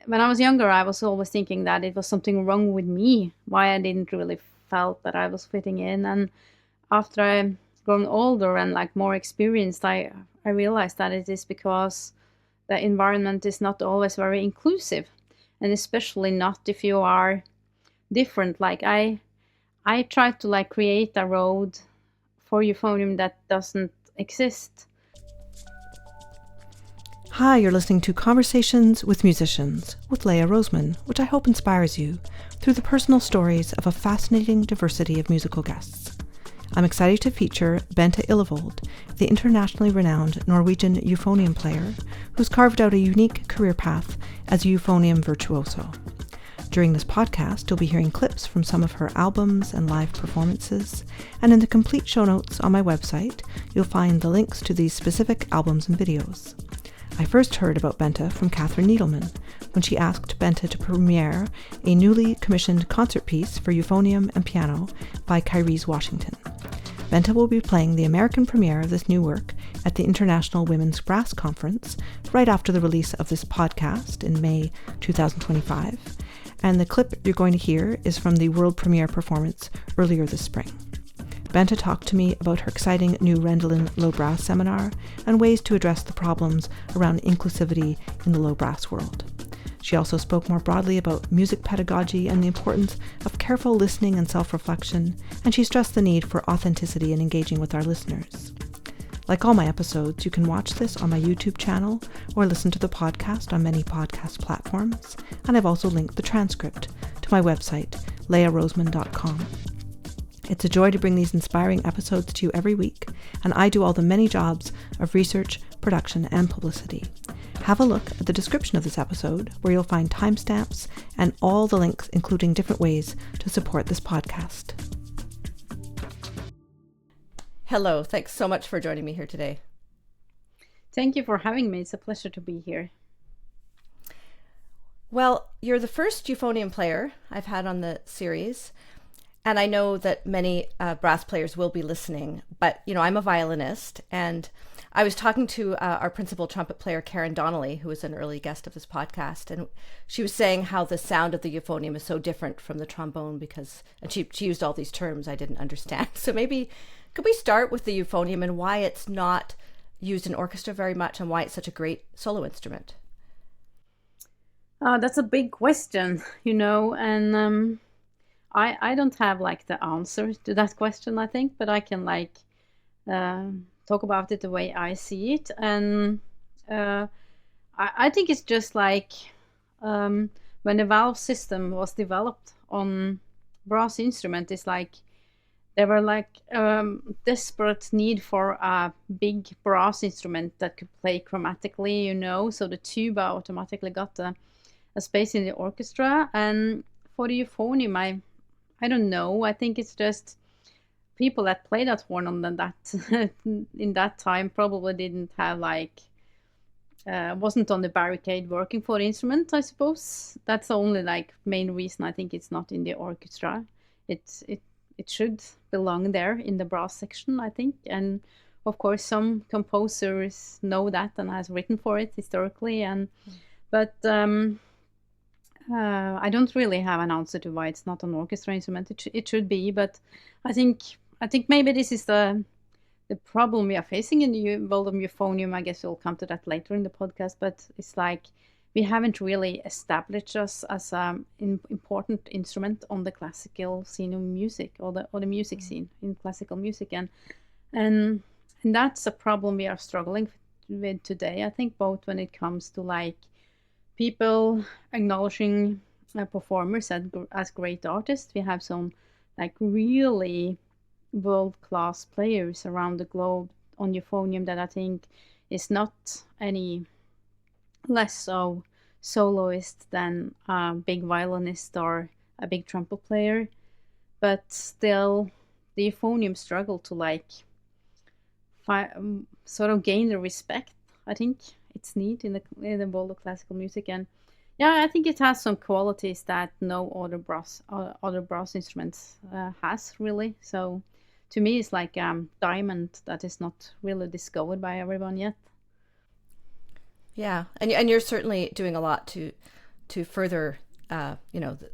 when I was younger, I was always thinking that it was something wrong with me, why I didn't really felt that I was fitting in. And after I grown older and like more experienced, I realized that it is because the environment is not always very inclusive, and especially not if you are different. Like I tried to like create a road for euphonium that doesn't exist. Hi, you're listening to Conversations with Musicians with Leah Roseman, which I hope inspires you through the personal stories of a fascinating diversity of musical guests. I'm excited to feature Bente Illevold, the internationally renowned Norwegian euphonium player who's carved out a unique career path as a euphonium virtuoso. During this podcast, you'll be hearing clips from some of her albums and live performances, and in the complete show notes on my website, you'll find the links to these specific albums and videos. I first heard about Bente from Katherine Needleman when she asked Bente to premiere a newly commissioned concert piece for euphonium and piano by Kyrese Washington. Bente will be playing the American premiere of this new work at the International Women's Brass Conference right after the release of this podcast in May 2025, and the clip you're going to hear is from the world premiere performance earlier this spring. Bente talked to me about her exciting new Rendalen Low Brass Seminar and ways to address the problems around inclusivity in the low brass world. She also spoke more broadly about music pedagogy and the importance of careful listening and self-reflection, and she stressed the need for authenticity in engaging with our listeners. Like all my episodes, you can watch this on my YouTube channel or listen to the podcast on many podcast platforms, and I've also linked the transcript to my website, leahroseman.com. It's a joy to bring these inspiring episodes to you every week, and I do all the many jobs of research, production, and publicity. Have a look at the description of this episode, where you'll find timestamps and all the links, including different ways to support this podcast. Hello, thanks so much for joining me here today. Thank you for having me. It's a pleasure to be here. Well, you're the first euphonium player I've had on the series. And I know that many brass players will be listening, but, I'm a violinist, and I was talking to our principal trumpet player, Karen Donnelly, who was an early guest of this podcast, and she was saying how the sound of the euphonium is so different from the trombone and she used all these terms I didn't understand. So maybe could we start with the euphonium and why it's not used in orchestra very much and why it's such a great solo instrument? That's a big question, and I don't have like the answer to that question, I think, but I can talk about it the way I see it. And I think it's just like when the valve system was developed on brass instrument, it's like there were desperate need for a big brass instrument that could play chromatically, so the tuba automatically got a space in the orchestra. And for the euphonium, I don't know. I think it's just people that played that horn on that in that time probably didn't have wasn't on the barricade working for the instrument, I suppose. That's the only main reason I think it's not in the orchestra. It should belong there in the brass section, I think. And of course, some composers know that and has written for it historically. But I don't really have an answer to why it's not an orchestra instrument. It should be, but I think maybe this is the problem we are facing in the world of euphonium. I guess we'll come to that later in the podcast, but it's like we haven't really established us as an important instrument on the classical scene of music or the music scene in classical music, and that's a problem we are struggling with today. I think both when it comes to people acknowledging performers as great artists. We have some really world-class players around the globe on euphonium that I think is not any less so soloist than a big violinist or a big trumpet player, but still the euphonium struggle to sort of gain the respect I think it's neat in the world of classical music. And yeah, I think it has some qualities that no other brass instruments has really. So to me, it's like diamond that is not really discovered by everyone yet. Yeah, and you're certainly doing a lot to to further, the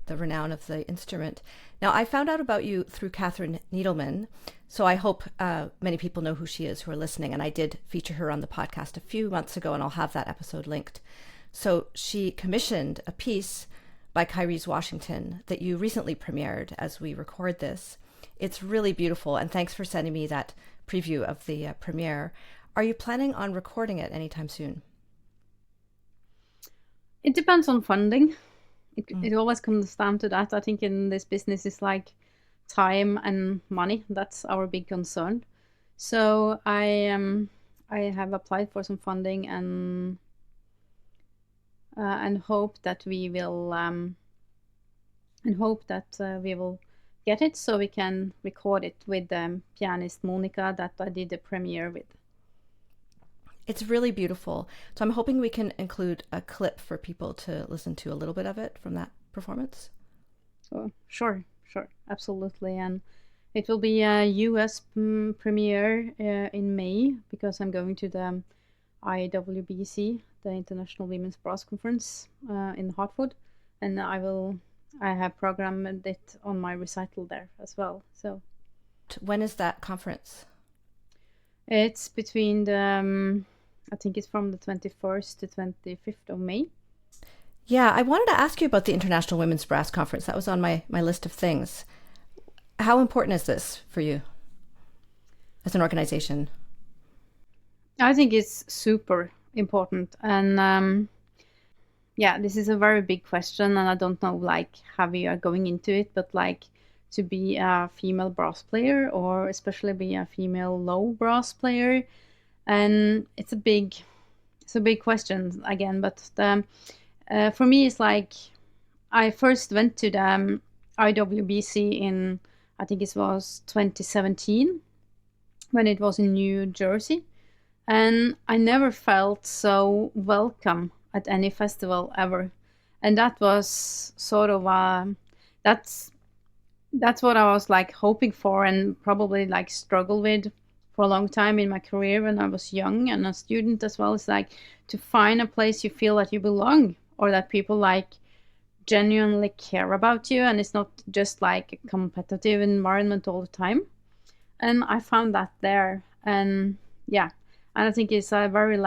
renown of the instrument. Now, I found out about you through Katherine Needleman, so I hope many people know who she is who are listening, and I did feature her on the podcast a few months ago, and I'll have that episode linked. So she commissioned a piece by Kyrese Washington that you recently premiered as we record this. It's really beautiful, and thanks for sending me that preview of the premiere. Are you planning on recording it anytime soon? It depends on funding. It always comes down to that. I think in this business it's like time and money. That's our big concern. So I have applied for some funding and hope that we will get it so we can record it with pianist Monica that I did the premiere with. It's really beautiful. So I'm hoping we can include a clip for people to listen to a little bit of it from that performance. Oh, sure, absolutely. And it will be a US premiere in May, because I'm going to the IWBC, the International Women's Brass Conference in Hartford, and I have programmed it on my recital there as well. So when is that conference? It's between the I think it's from the 21st to 25th of May. Yeah, I wanted to ask you about the International Women's Brass Conference. That was on my list of things. How important is this for you as an organization? I think it's super important. And this is a very big question. And I don't know how we are going into it, but to be a female brass player, or especially be a female low brass player. And it's a big question again, but for me it's I first went to the IWBC in, I think it was 2017, when it was in New Jersey, and I never felt so welcome at any festival ever. And that was sort of that's what I was hoping for, and probably struggle with for a long time in my career when I was young and a student as well. It's to find a place you feel that you belong, or that people genuinely care about you, and it's not just a competitive environment all the time. And I found that there, and I think it's a very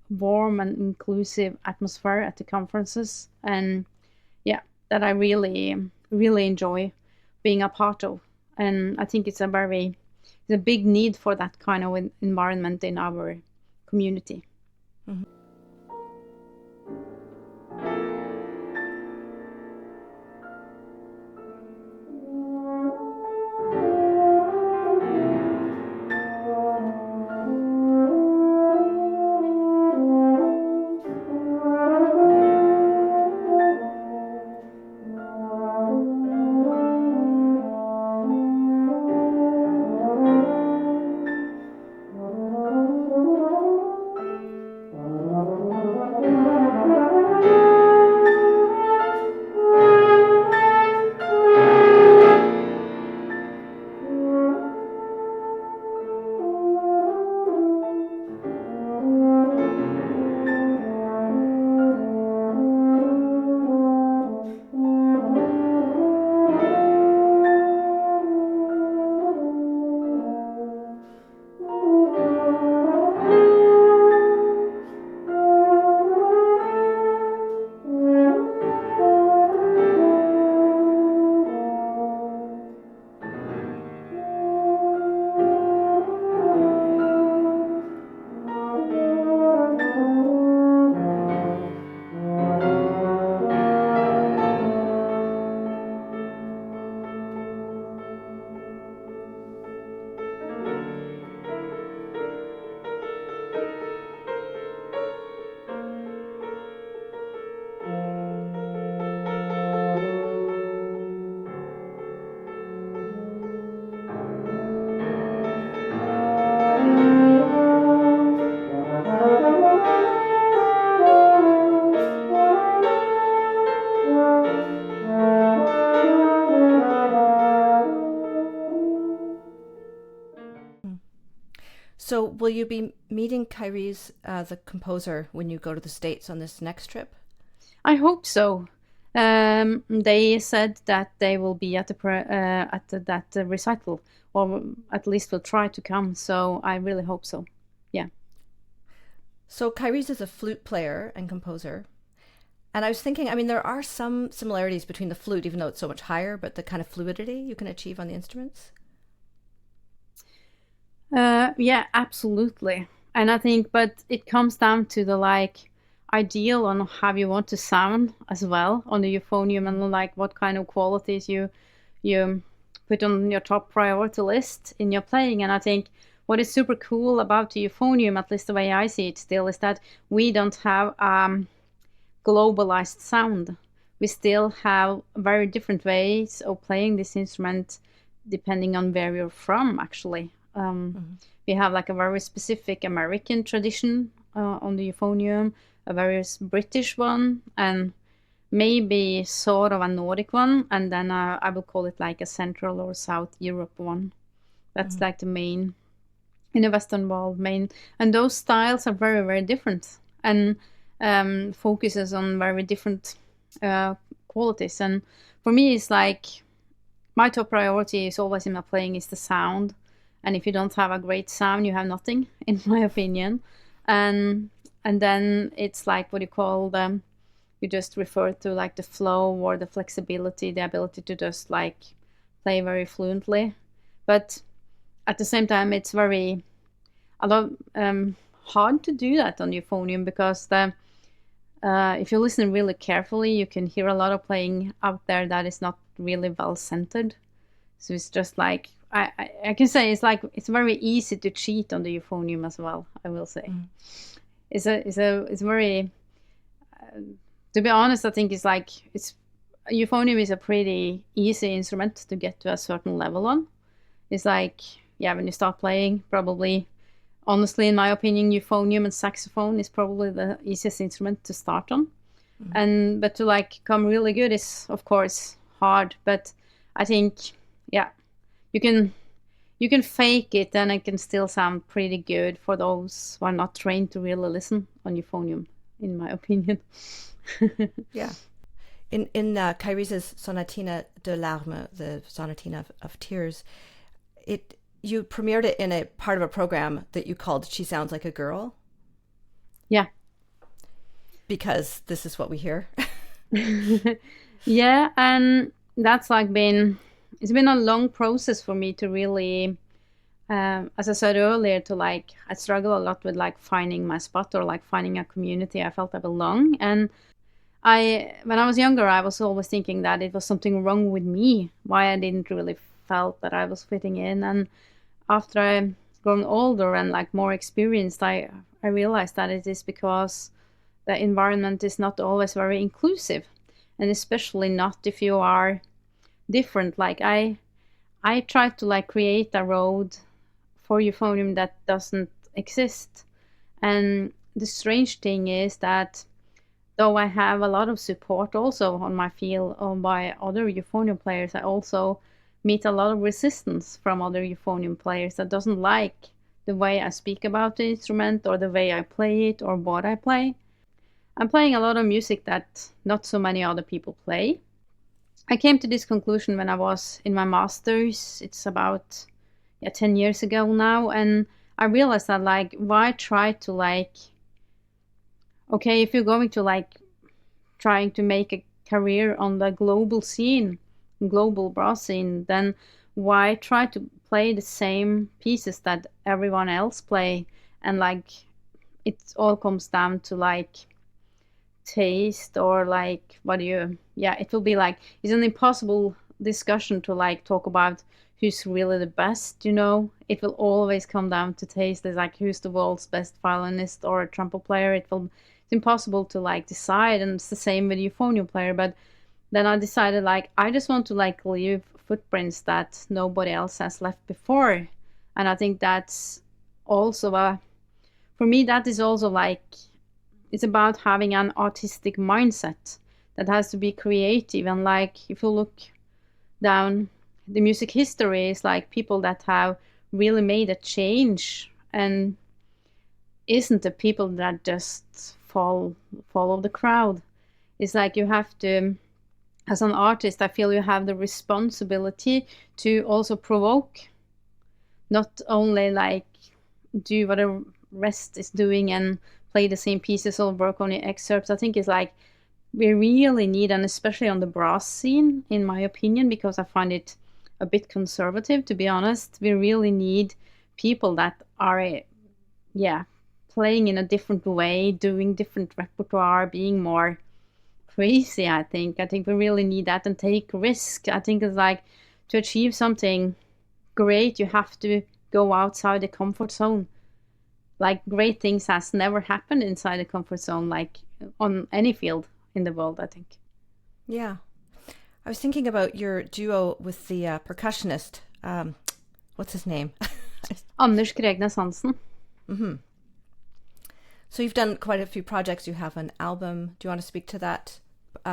warm and inclusive atmosphere at the conferences, and that I really enjoy being a part of. And I think it's a big need for that kind of environment in our community. Mm-hmm. So will you be meeting Kyrese, the composer, when you go to the States on this next trip? I hope so. They said that they will be at that recital, or at least will try to come. So I really hope so. Yeah. So Kyrese is a flute player and composer. And I was thinking, I mean, there are some similarities between the flute, even though it's so much higher, but the kind of fluidity you can achieve on the instruments. Yeah, absolutely. And I think, but it comes down to the ideal on how you want to sound as well on the euphonium, and like what kind of qualities you put on your top priority list in your playing. And I think what is super cool about the euphonium, at least the way I see it still, is that we don't have globalized sound. We still have very different ways of playing this instrument depending on where you're from, actually. We have like a very specific American tradition on the euphonium, a very British one, and maybe sort of a Nordic one, and then I would call it like a Central or South Europe one. That's like the main, in the Western world, main. And those styles are very, very different, and focuses on very different qualities. And for me, it's like my top priority is always in my playing is the sound. And if you don't have a great sound, you have nothing, in my opinion. And then it's like what you call them. You just refer to like the flow or the flexibility, the ability to just like play very fluently. But at the same time, it's very hard to do that on euphonium, because if you listen really carefully, you can hear a lot of playing out there that is not really well centered. So it's just like I can say it's very easy to cheat on the euphonium as well. I will say it's very to be honest, I think euphonium is a pretty easy instrument to get to a certain level on. It's like, yeah, when you start playing, probably, honestly, in my opinion, euphonium and saxophone is probably the easiest instrument to start on. But to like come really good is of course hard. But I think, yeah, you can fake it and it can still sound pretty good for those who are not trained to really listen on euphonium, in my opinion. Yeah. In Kyrese's Sonatine de Larmes, the Sonatine of Tears, you premiered it in a part of a program that you called "She Sounds Like a Girl." Yeah. Because this is what we hear. Yeah, and that's it's been a long process for me to really, as I said earlier, I struggle a lot with like finding my spot or like finding a community I felt I belong. And when I was younger, I was always thinking that it was something wrong with me, why I didn't really felt that I was fitting in. And after I've grown older and like more experienced, I realized that it is because the environment is not always very inclusive, and especially not if you are different. Like I tried to like create a road for euphonium that doesn't exist. And the strange thing is that though I have a lot of support also on my field by other euphonium players, I also meet a lot of resistance from other euphonium players that doesn't like the way I speak about the instrument or the way I play it or what I play. I'm playing a lot of music that not so many other people play. I came to this conclusion when I was in my master's. It's about 10 years ago now, and I realized that like, why try to like, okay, if you're going to like trying to make a career on the global scene, global brass scene, then why try to play the same pieces that everyone else play? And like, it all comes down to like taste or like it will be like, it's an impossible discussion to like talk about who's really the best, it will always come down to taste. It's like, who's the world's best violinist or a trumpet player? It's impossible to like decide, and it's the same with euphonium player. But then I decided like, I just want to like leave footprints that nobody else has left before. And I think that's also for me, that is also like, it's about having an artistic mindset that has to be creative. And like, if you look down the music history, is like people that have really made a change, and isn't the people that just follow the crowd. It's like you have to, as an artist, I feel you have the responsibility to also provoke, not only like do what the rest is doing and play the same pieces or work on the excerpts. I think it's like we really need, and especially on the brass scene, in my opinion, because I find it a bit conservative, to be honest. We really need people that are, playing in a different way, doing different repertoire, being more crazy. I think we really need that, and take risk. I think it's like to achieve something great, you have to go outside the comfort zone. Like great things has never happened inside the comfort zone, like on any field in the world, I think. Yeah. I was thinking about your duo with the percussionist. What's his name? Anders Kregnes Hansen. Mm-hmm. So you've done quite a few projects. You have an album. Do you want to speak to that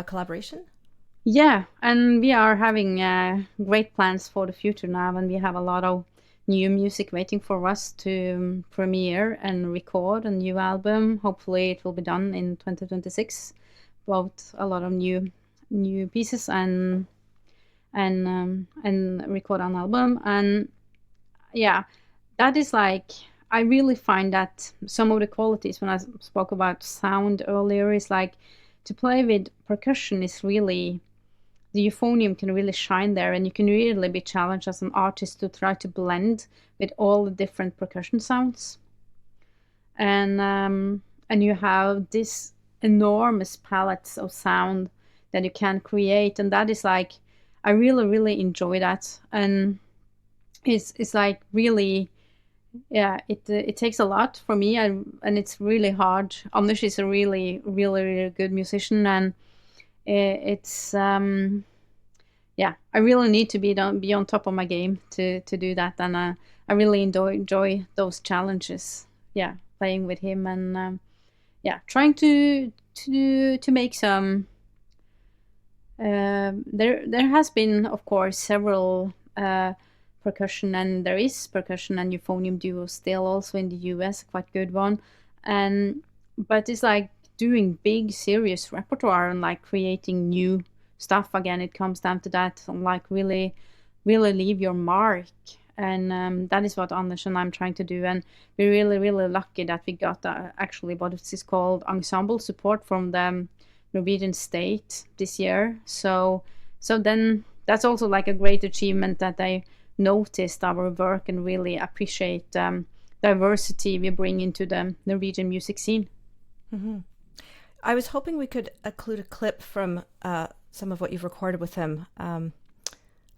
collaboration? Yeah, and we are having great plans for the future now, and we have a lot of new music waiting for us to premiere and record a new album. Hopefully it will be done in 2026. Both a lot of new pieces and record an album. And yeah, that is like, I really find that some of the qualities when I spoke about sound earlier is like to play with percussion is really, the euphonium can really shine there, and you can really be challenged as an artist to try to blend with all the different percussion sounds. And you have this enormous palettes of sound that you can create, and that is like, I really enjoy that. And it's like really, it takes a lot for me, and it's really hard. Anders is a really good musician, and it's I really need to be on top of my game to do that, and I really enjoy those challenges. Playing with him, and trying to make some. There has been, of course, several percussion, and there is percussion and euphonium duos still also in the US, quite good one. But it's like doing big serious repertoire and like creating new stuff again. It comes down to that, and like really leave your mark. And that is what Anders and I'm trying to do. And we're really lucky that we got actually what is called ensemble support from the Norwegian state this year. So then that's also like a great achievement, that they noticed our work and really appreciate diversity we bring into the Norwegian music scene. Mm-hmm. I was hoping we could include a clip from some of what you've recorded with him.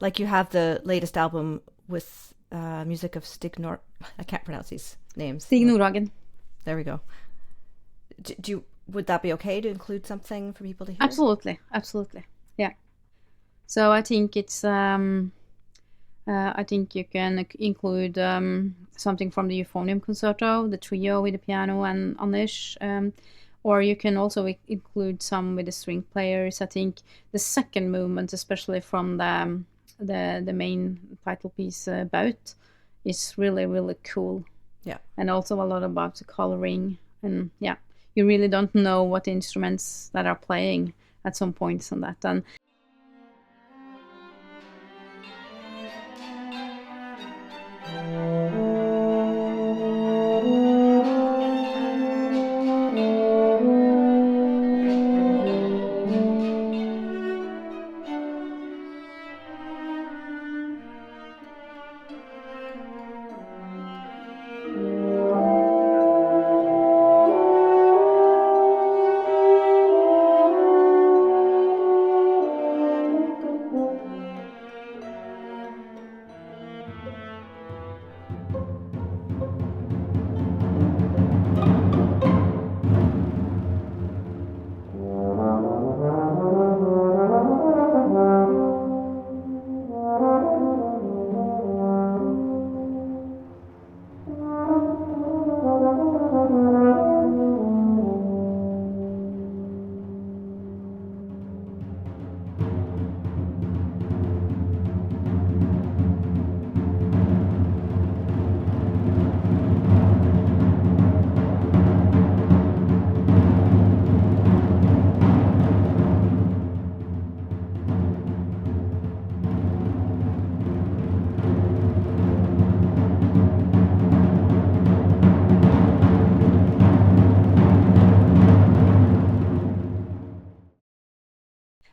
Like you have the latest album with music of I can't pronounce these names. Stig Nordhagen. There we go. Would that be okay to include something for people to hear? Absolutely. Yeah. So I think it's I think you can include something from the Euphonium Concerto, the trio with the piano and Anders, or you can also include some with the string players. I think the second movement, especially from the main title piece, Baut, is really cool. Yeah. And also a lot about the coloring, and you really don't know what instruments that are playing at some points on that. And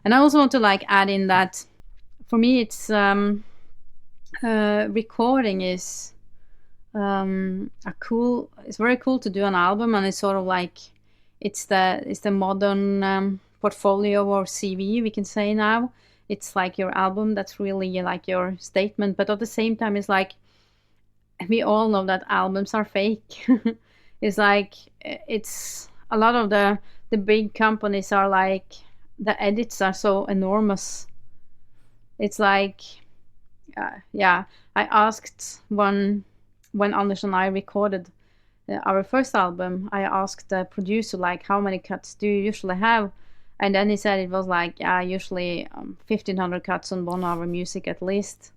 And I also want to like add in that for me it's recording is it's very cool to do an album, and it's sort of like it's the modern portfolio or CV, we can say now. It's like your album, that's really like your statement, but at the same time it's like we all know that albums are fake. It's like it's a lot of the big companies are like the edits are so enormous. It's like yeah, I asked when Anders and I recorded our first album, I asked the producer like, how many cuts do you usually have? And then he said it was like usually 1,500 cuts on 1 hour music at least.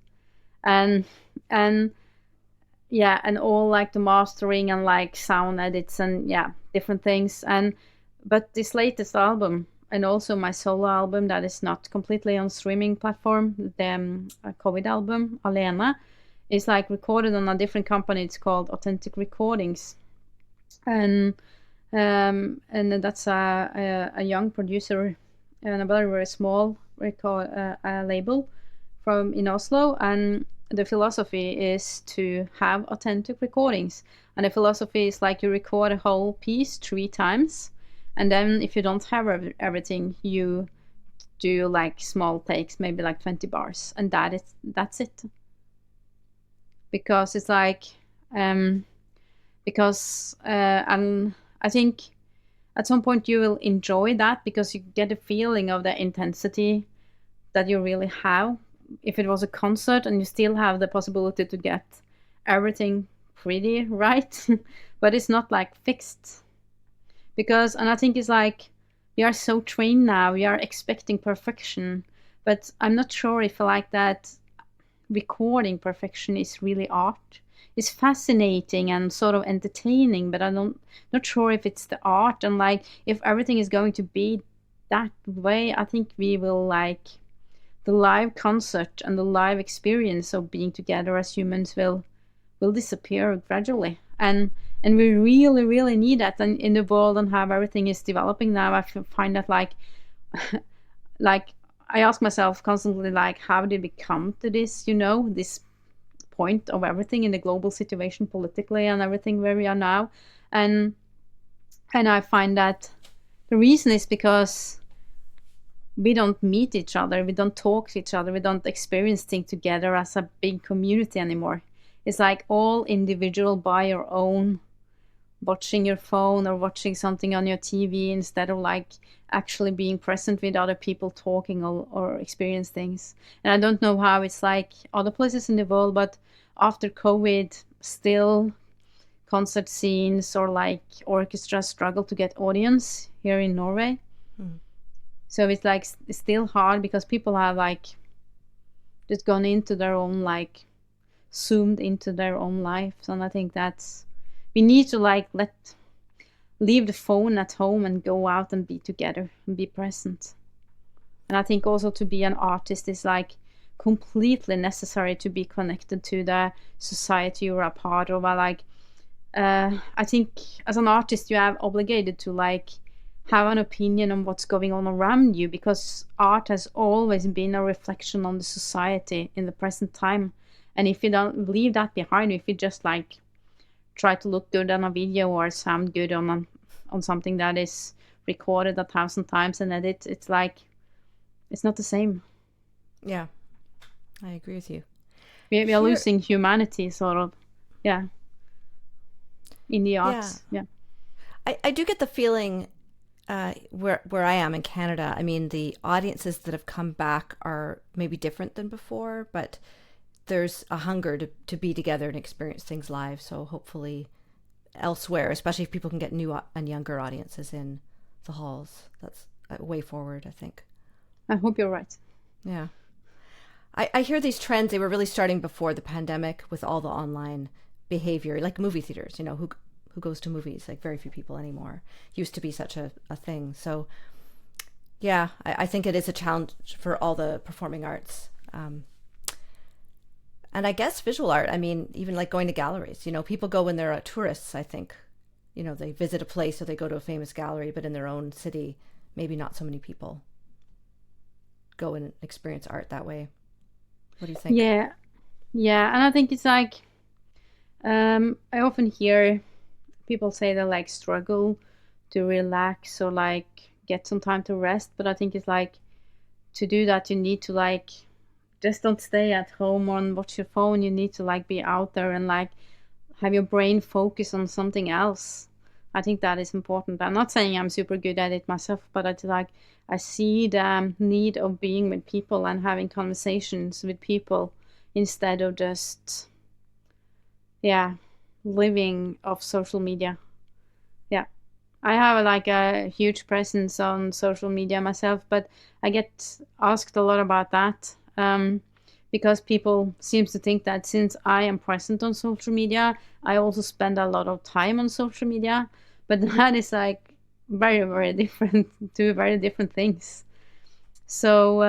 And yeah, and all like the mastering and like sound edits and different things. And but this latest album and also my solo album that is not completely on streaming platform, the COVID album Alena, is like recorded on a different company. It's called Authentic Recordings, and that's a young producer and a very very small label from in Oslo. And the philosophy is to have authentic recordings, and the philosophy is like you record a whole piece 3 times, and then if you don't have everything, you do like small takes, maybe like 20 bars, and that's it. Because it's like and I think at some point you will enjoy that because you get a feeling of the intensity that you really have if it was a concert, and you still have the possibility to get everything pretty right. But it's not like fixed, because, and I think it's like we are so trained now, we are expecting perfection, but I'm not sure if I like that recording perfection is really art. It's fascinating and sort of entertaining, but I'm not sure if it's the art. And like if everything is going to be that way, I think we will like the live concert and the live experience of being together as humans will disappear gradually. And we really really need that in the world, and how everything is developing now. I find that like like I ask myself constantly, like, how did we come to this, this point of everything in the global situation politically and everything where we are now? And I find that the reason is because we don't meet each other, we don't talk to each other, we don't experience things together as a big community anymore. It's like all individual by your own, watching your phone or watching something on your TV instead of like actually being present with other people talking or experience things. And I don't know how it's like other places in the world, but after COVID, still concert scenes or like orchestras struggle to get audience here in Norway. So it's like it's still hard because people have like just gone into their own, like zoomed into their own lives. And I think that's, we need to like leave the phone at home and go out and be together and be present. And I think also to be an artist is like completely necessary to be connected to the society you're a part of. I think as an artist you are obligated to like have an opinion on what's going on around you, because art has always been a reflection on the society in the present time. And if you don't leave that behind, if you just like try to look good on a video or sound good on something that is recorded 1,000 times and edit, it's like it's not the same. Yeah, I agree with you. We are losing humanity, sort of. Yeah, in the arts. Yeah. I do get the feeling where I am in Canada, I mean, the audiences that have come back are maybe different than before, but there's a hunger to be together and experience things live. So hopefully elsewhere, especially if people can get new and younger audiences in the halls, that's a way forward, I think. I hope you're right. Yeah. I hear these trends, they were really starting before the pandemic with all the online behavior, like movie theaters, who goes to movies? Like very few people anymore. Used to be such a thing. So yeah, I think it is a challenge for all the performing arts. And I guess visual art, I mean, even like going to galleries, people go when they're tourists, I think. They visit a place or they go to a famous gallery, but in their own city, maybe not so many people. go and experience art that way. What do you think? Yeah, and I think it's like I often hear people say they like struggle to relax or like get some time to rest, but I think it's like to do that you need to like just don't stay at home and watch your phone. You need to like be out there and like have your brain focus on something else. I think that is important. I'm not saying I'm super good at it myself, but it's like I see the need of being with people and having conversations with people instead of just living off social media. Yeah, I have like a huge presence on social media myself, but I get asked a lot about that because people seems to think that since I am present on social media, I also spend a lot of time on social media, but that is like very, very different, two very different things. So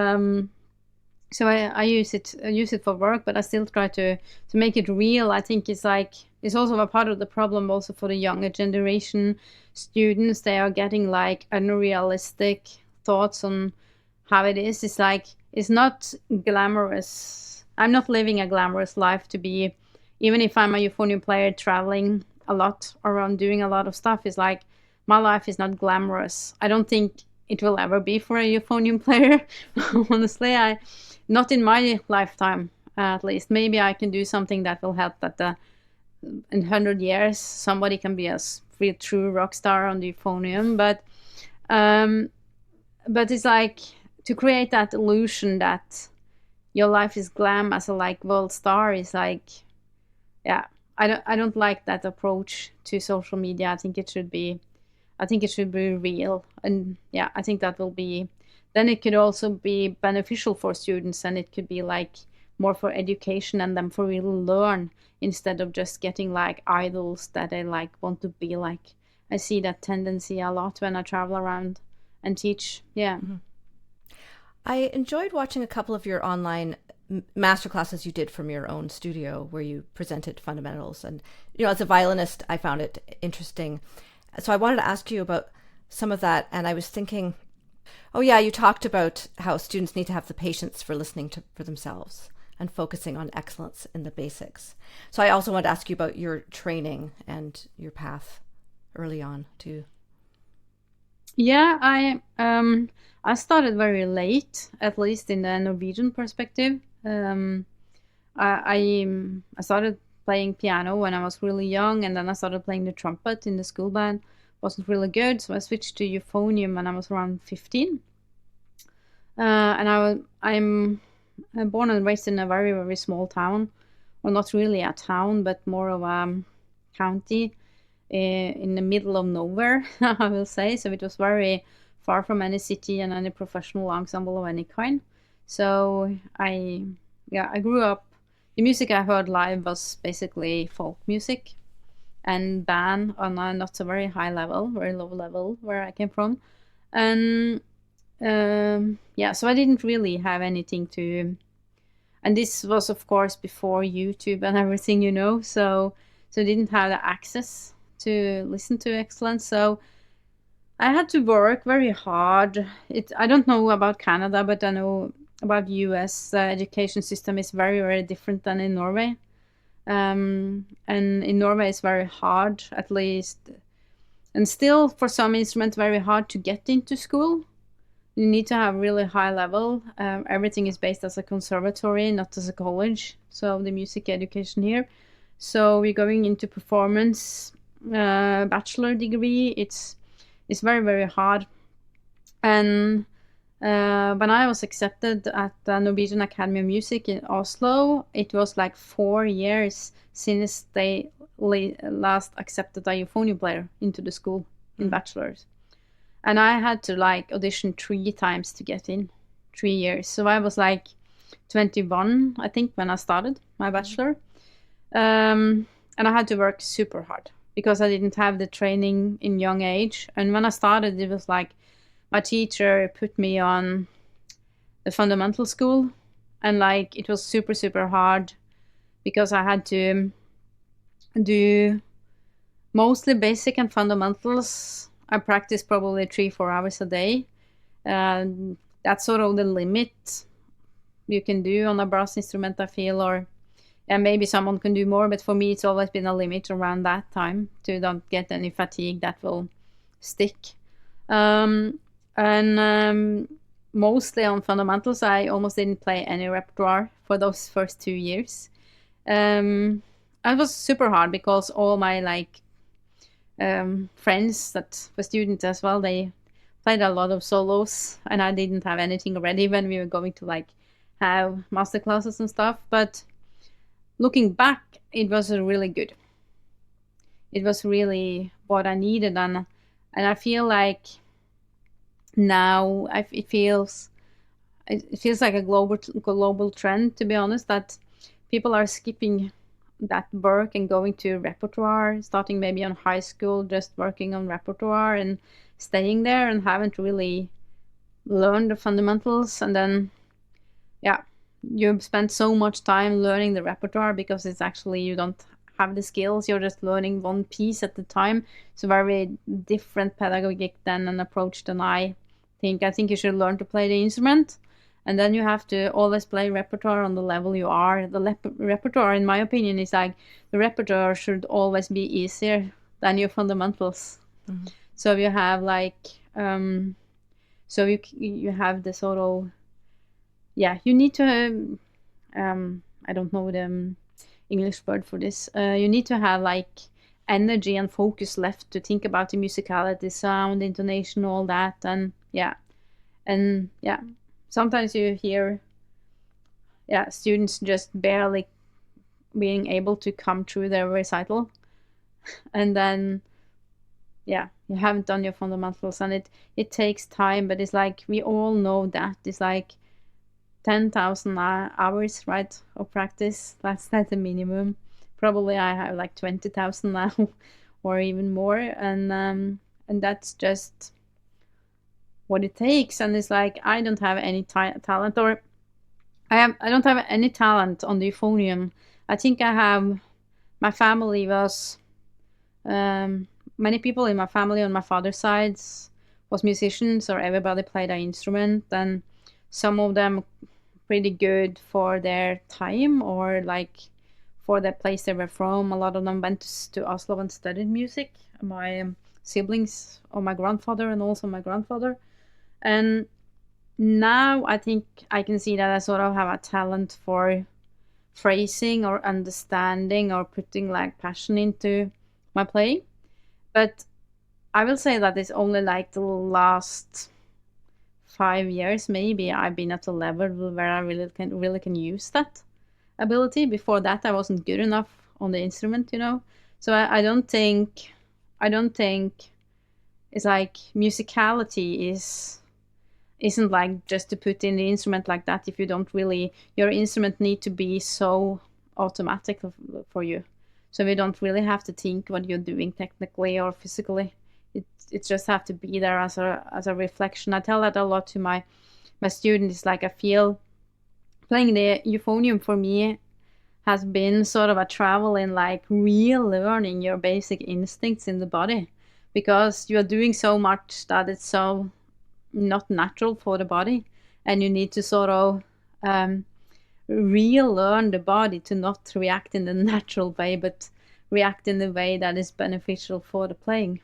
I use it for work, but I still try to make it real. I think it's like it's also a part of the problem also for the younger generation students. They are getting like unrealistic thoughts on how it is. It's like it's not glamorous. I'm not living a glamorous life to be, even if I'm a euphonium player traveling a lot around doing a lot of stuff. It's like my life is not glamorous. I don't think it will ever be for a euphonium player. Honestly, not in my lifetime, at least. Maybe I can do something that will help that in 100 years somebody can be a real true rock star on the euphonium. But it's like to create that illusion that your life is glam as a like world star is like, yeah, I don't like that approach to social media. I think it should be real, and yeah, I think that will be. Then it could also be beneficial for students, and it could be like more for education and them for really learn instead of just getting like idols that they like want to be like. I see that tendency a lot when I travel around and teach. Yeah. Mm-hmm. I enjoyed watching a couple of your online masterclasses you did from your own studio where you presented fundamentals. And, you know, as a violinist, I found it interesting. So I wanted to ask you about some of that. And I was thinking, oh yeah, you talked about how students need to have the patience for listening for themselves and focusing on excellence in the basics. So I also wanted to ask you about your training and your path early on too. Yeah, I started very late, at least in the Norwegian perspective. I started playing piano when I was really young, and then I started playing the trumpet in the school band. Wasn't really good, so I switched to euphonium when I was around 15. And I'm born and raised in a very, very small town. Well, not really a town, but more of a county in the middle of nowhere, I will say. So it was very far from any city and any professional ensemble of any kind. So I grew up. The music I heard live was basically folk music and band on a not so very high level, very low level where I came from. And so I didn't really have anything to, and this was of course before YouTube and everything, you know, so I didn't have the access to listen to excellence. So I had to work very hard. I don't know about Canada, but I know about US education system is very, very different than in Norway. And in Norway it's very hard, at least, and still for some instruments very hard to get into school. You need to have really high level. Everything is based as a conservatory, not as a college. So the music education here. So we're going into performance bachelor degree. It's very, very hard. And when I was accepted at the Norwegian Academy of Music in Oslo, it was like 4 years since they last accepted a euphonium player into the school in bachelors. And I had to like audition 3 times to get in, 3 years. So I was like 21, I think, when I started my bachelor. And I had to work super hard because I didn't have the training in young age. And when I started, it was like my teacher put me on the fundamental school. And like it was super, super hard because I had to do mostly basic and fundamentals. I practiced probably 3-4 hours a day. that's sort of the limit you can do on a brass instrument, I feel, or and maybe someone can do more, but for me it's always been a limit around that time to don't get any fatigue that will stick. Mostly on fundamentals, I almost didn't play any repertoire for those first 2 years. It was super hard because all my friends that were students as well, they played a lot of solos, and I didn't have anything ready when we were going to have master classes and stuff. But looking back, it was really good. It was really what I needed, and I feel like now it feels like a global trend, to be honest, that people are skipping that work and going to repertoire, starting maybe on high school, just working on repertoire and staying there, and haven't really learned the fundamentals. And then, you spend so much time learning the repertoire because it's actually, you don't have the skills, you're just learning one piece at the time. It's a very different pedagogic than an approach than I think. I think you should learn to play the instrument, and then you have to always play repertoire on the level you are. The repertoire, in my opinion, is the repertoire should always be easier than your fundamentals. Mm-hmm. So you have you have the sort of, you need to, I don't know the English word for this. You need to have energy and focus left to think about the musicality, sound, intonation, all that. And sometimes you hear students just barely being able to come through their recital, and then you haven't done your fundamentals, and it takes time. But it's we all know that it's 10,000 hours, right, of practice. That's the minimum. Probably I have 20,000 now or even more, and that's just what it takes. And it's I don't have any talent, or I don't have any talent on the euphonium. I think I have, my family was many people in my family on my father's side was musicians, or everybody played an instrument, and some of them pretty good for their time, or for the place they were from. A lot of them went to Oslo and studied music. My siblings, or my grandfather, and also my grandfather. And now I think I can see that I sort of have a talent for phrasing or understanding or putting passion into my playing. But I will say that it's only the last 5 years maybe I've been at a level where I really can use that ability. Before that I wasn't good enough on the instrument, So I don't think it's musicality isn't just to put in the instrument like that. If you don't really, your instrument need to be so automatic for you, so we don't really have to think what you're doing technically or physically. It just have to be there as a reflection. I tell that a lot to my students. I feel playing the euphonium for me has been sort of a travel in real learning your basic instincts in the body, because you are doing so much that it's so not natural for the body, and you need to sort of relearn the body to not react in the natural way, but react in the way that is beneficial for the playing.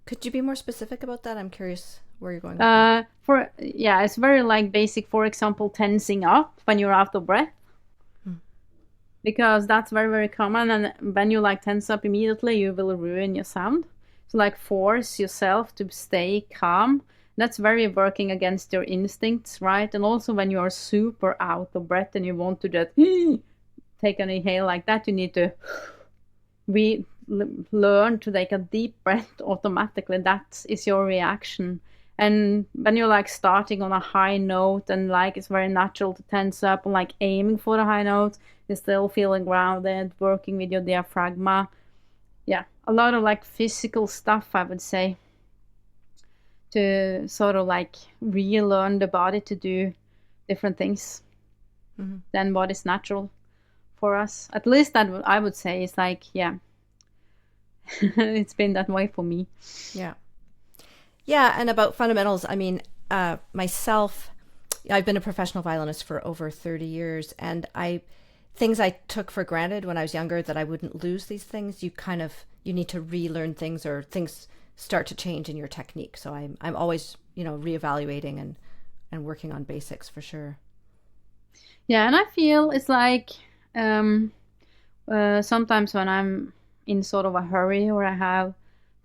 Could you be more specific about that? I'm curious where you're going with that. It's very basic. For example, tensing up when you're out of breath, because that's very, very common. And when you tense up immediately, you will ruin your sound. So force yourself to stay calm. That's very working against your instincts, right? And also when you are super out of breath and you want to just take an inhale like that, you need to learn to take a deep breath automatically. That is your reaction. And when you're starting on a high note, and it's very natural to tense up and aiming for the high note, you're still feeling grounded, working with your diaphragma. A lot of physical stuff, I would say, to sort of relearn the body to do different things than what is natural for us. At least that I would say is it's been that way for me. Yeah, and about fundamentals, I mean, myself, I've been a professional violinist for over 30 years, and things I took for granted when I was younger, that I wouldn't lose these things, you need to relearn things, or things start to change in your technique. So I'm always, reevaluating and working on basics for sure. Yeah, and I feel it's like sometimes when I'm in sort of a hurry, or I have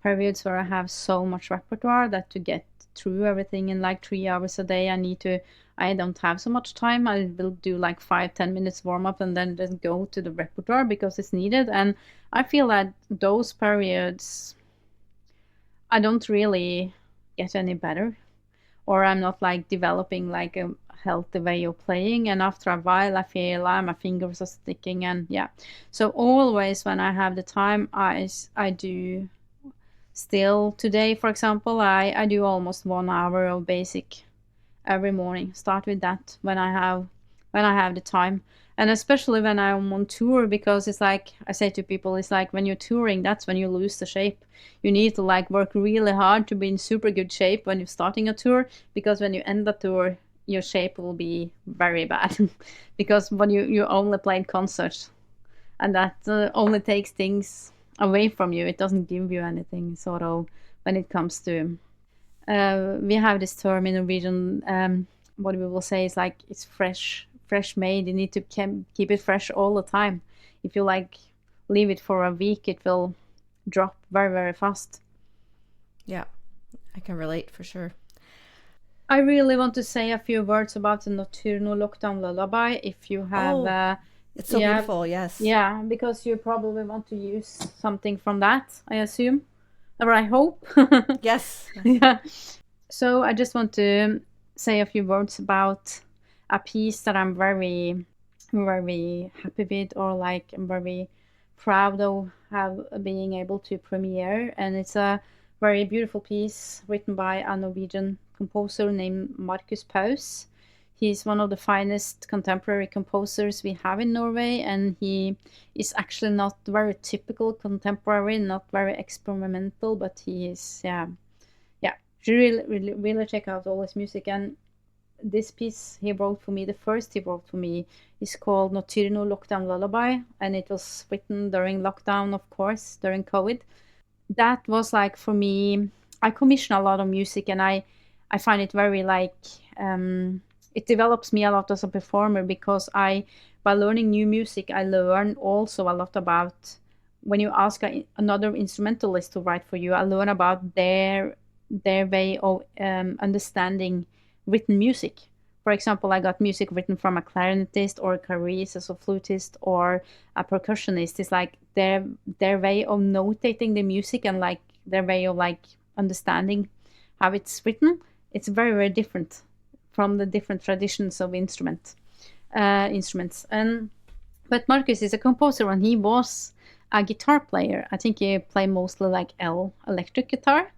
periods where I have so much repertoire that to get through everything in like 3 hours a day, I don't have so much time. I will do like 5-10 minutes warm up and then just go to the repertoire because it's needed. And I feel that those periods, I don't really get any better, or I'm not like developing like a healthy way of playing. And after a while, I feel my fingers are sticking. And yeah, so always when I have the time, I do. Still today, for example, I do almost 1 hour of basic every morning. Start with that when I have the time, and especially when I'm on tour, because it's like I say to people, it's like when you're touring, that's when you lose the shape. You need to like work really hard to be in super good shape when you're starting a tour, because when you end the tour, your shape will be very bad because when you only played concerts, and that only takes things away from you. It doesn't give you anything, sort of, when it comes to we have this term in Norwegian, what we will say is like it's fresh made. You need to keep it fresh all the time. If you like leave it for a week, it will drop very, very fast. Yeah, I can relate for sure. I really want to say a few words about the Notturno Lockdown Lullaby. If you have it's so beautiful, yes. Yeah, because you probably want to use something from that, I assume, or I hope. Yes. Yeah. So I just want to say a few words about a piece that I'm very, very happy with, or like I'm very proud of being able to premiere. And it's a very beautiful piece written by a Norwegian composer named Markus Paus. He's one of the finest contemporary composers we have in Norway, and he is actually not very typical contemporary, not very experimental, but he is, yeah. Really check out all his music. And this piece he wrote for me, the first he wrote for me, is called Notturno Lockdown Lullaby, and it was written during lockdown, of course, during COVID. That was like, for me, I commission a lot of music, and I find it very like, it develops me a lot as a performer, because by learning new music, I learn also a lot about, when you ask another instrumentalist to write for you, I learn about their way of understanding written music. For example, I got music written from a clarinetist or a Kyrese as a flutist or a percussionist. It's like their way of notating the music, and like their way of like understanding how it's written. It's very, very different from the different traditions of instruments. But Markus is a composer, and he was a guitar player. I think he played mostly like electric guitar.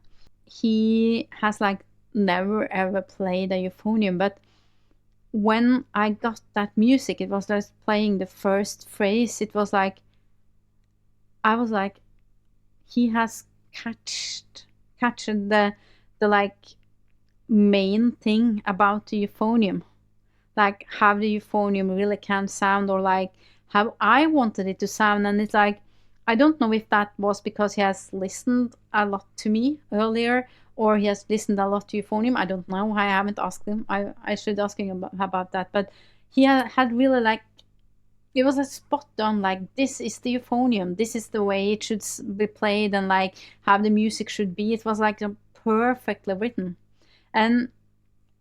He has like never ever played a euphonium, but when I got that music, it was just playing the first phrase. It was like, I was like, he has catched the like main thing about the euphonium, like how the euphonium really can sound, or like how I wanted it to sound. And it's like, I don't know if that was because he has listened a lot to me earlier, or he has listened a lot to euphonium. I don't know. I haven't asked him. I should ask him about that. But he had really like, it was a spot on, like, this is the euphonium. This is the way it should be played, and like how the music should be. It was like perfectly written. And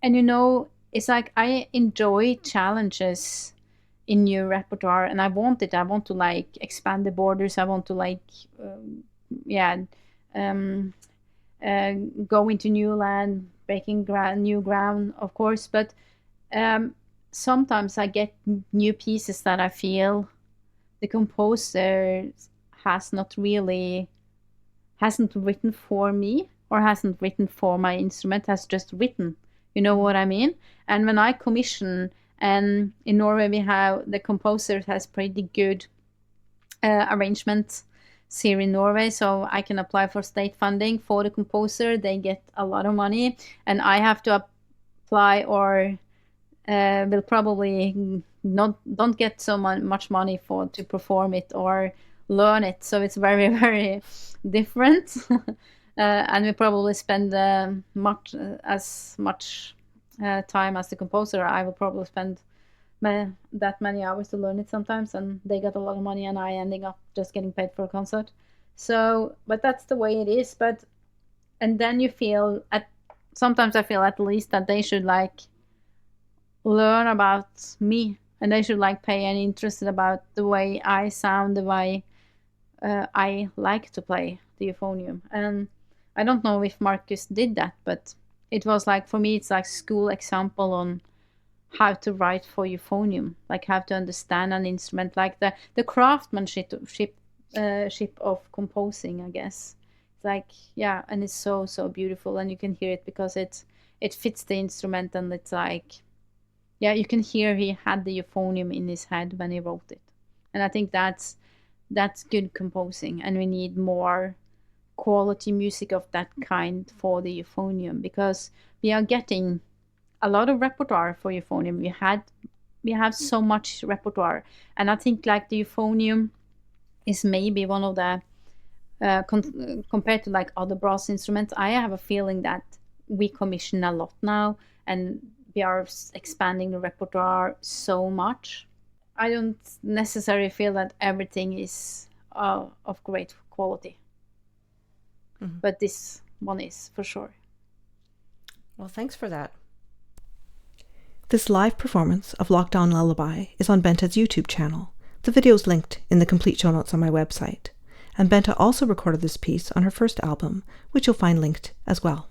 it's like, I enjoy challenges in new repertoire, and I want to like expand the borders. I want to like go into new land, breaking new ground, of course. But sometimes I get new pieces that I feel the composer hasn't written for me, or hasn't written for my instrument, has just written. You know what I mean? And when I commission, and in Norway we have, the composer has pretty good arrangements here in Norway, so I can apply for state funding for the composer. They get a lot of money, and I have to apply or will probably don't get so much money to perform it or learn it. So it's very, very different. And we probably spend as much time as the composer. I will probably spend that many hours to learn it sometimes, and they got a lot of money and I ending up just getting paid for a concert. So, but that's the way it is. And then you feel sometimes I feel at least that they should like learn about me, and they should like pay any interest about the way I sound, the way I like to play the euphonium. And I don't know if Marcus did that, but it was like, for me, it's like school example on how to write for euphonium, like how to understand an instrument, like the craftsmanship of composing, I guess. It's like, yeah, and it's so beautiful, and you can hear it because it fits the instrument, and it's like, yeah, you can hear he had the euphonium in his head when he wrote it. And I think that's good composing, and we need more quality music of that kind for the euphonium, because we are getting a lot of repertoire for euphonium. We have so much repertoire, and I think like the euphonium is maybe one of the compared to like other brass instruments, I have a feeling that we commission a lot now, and we are expanding the repertoire so much. I don't necessarily feel that everything is of great quality, but this one is for sure. Well, thanks for that. This live performance of Lockdown Lullaby is on Bente's YouTube channel. The video is linked in the complete show notes on my website. And Bente also recorded this piece on her first album, which you'll find linked as well.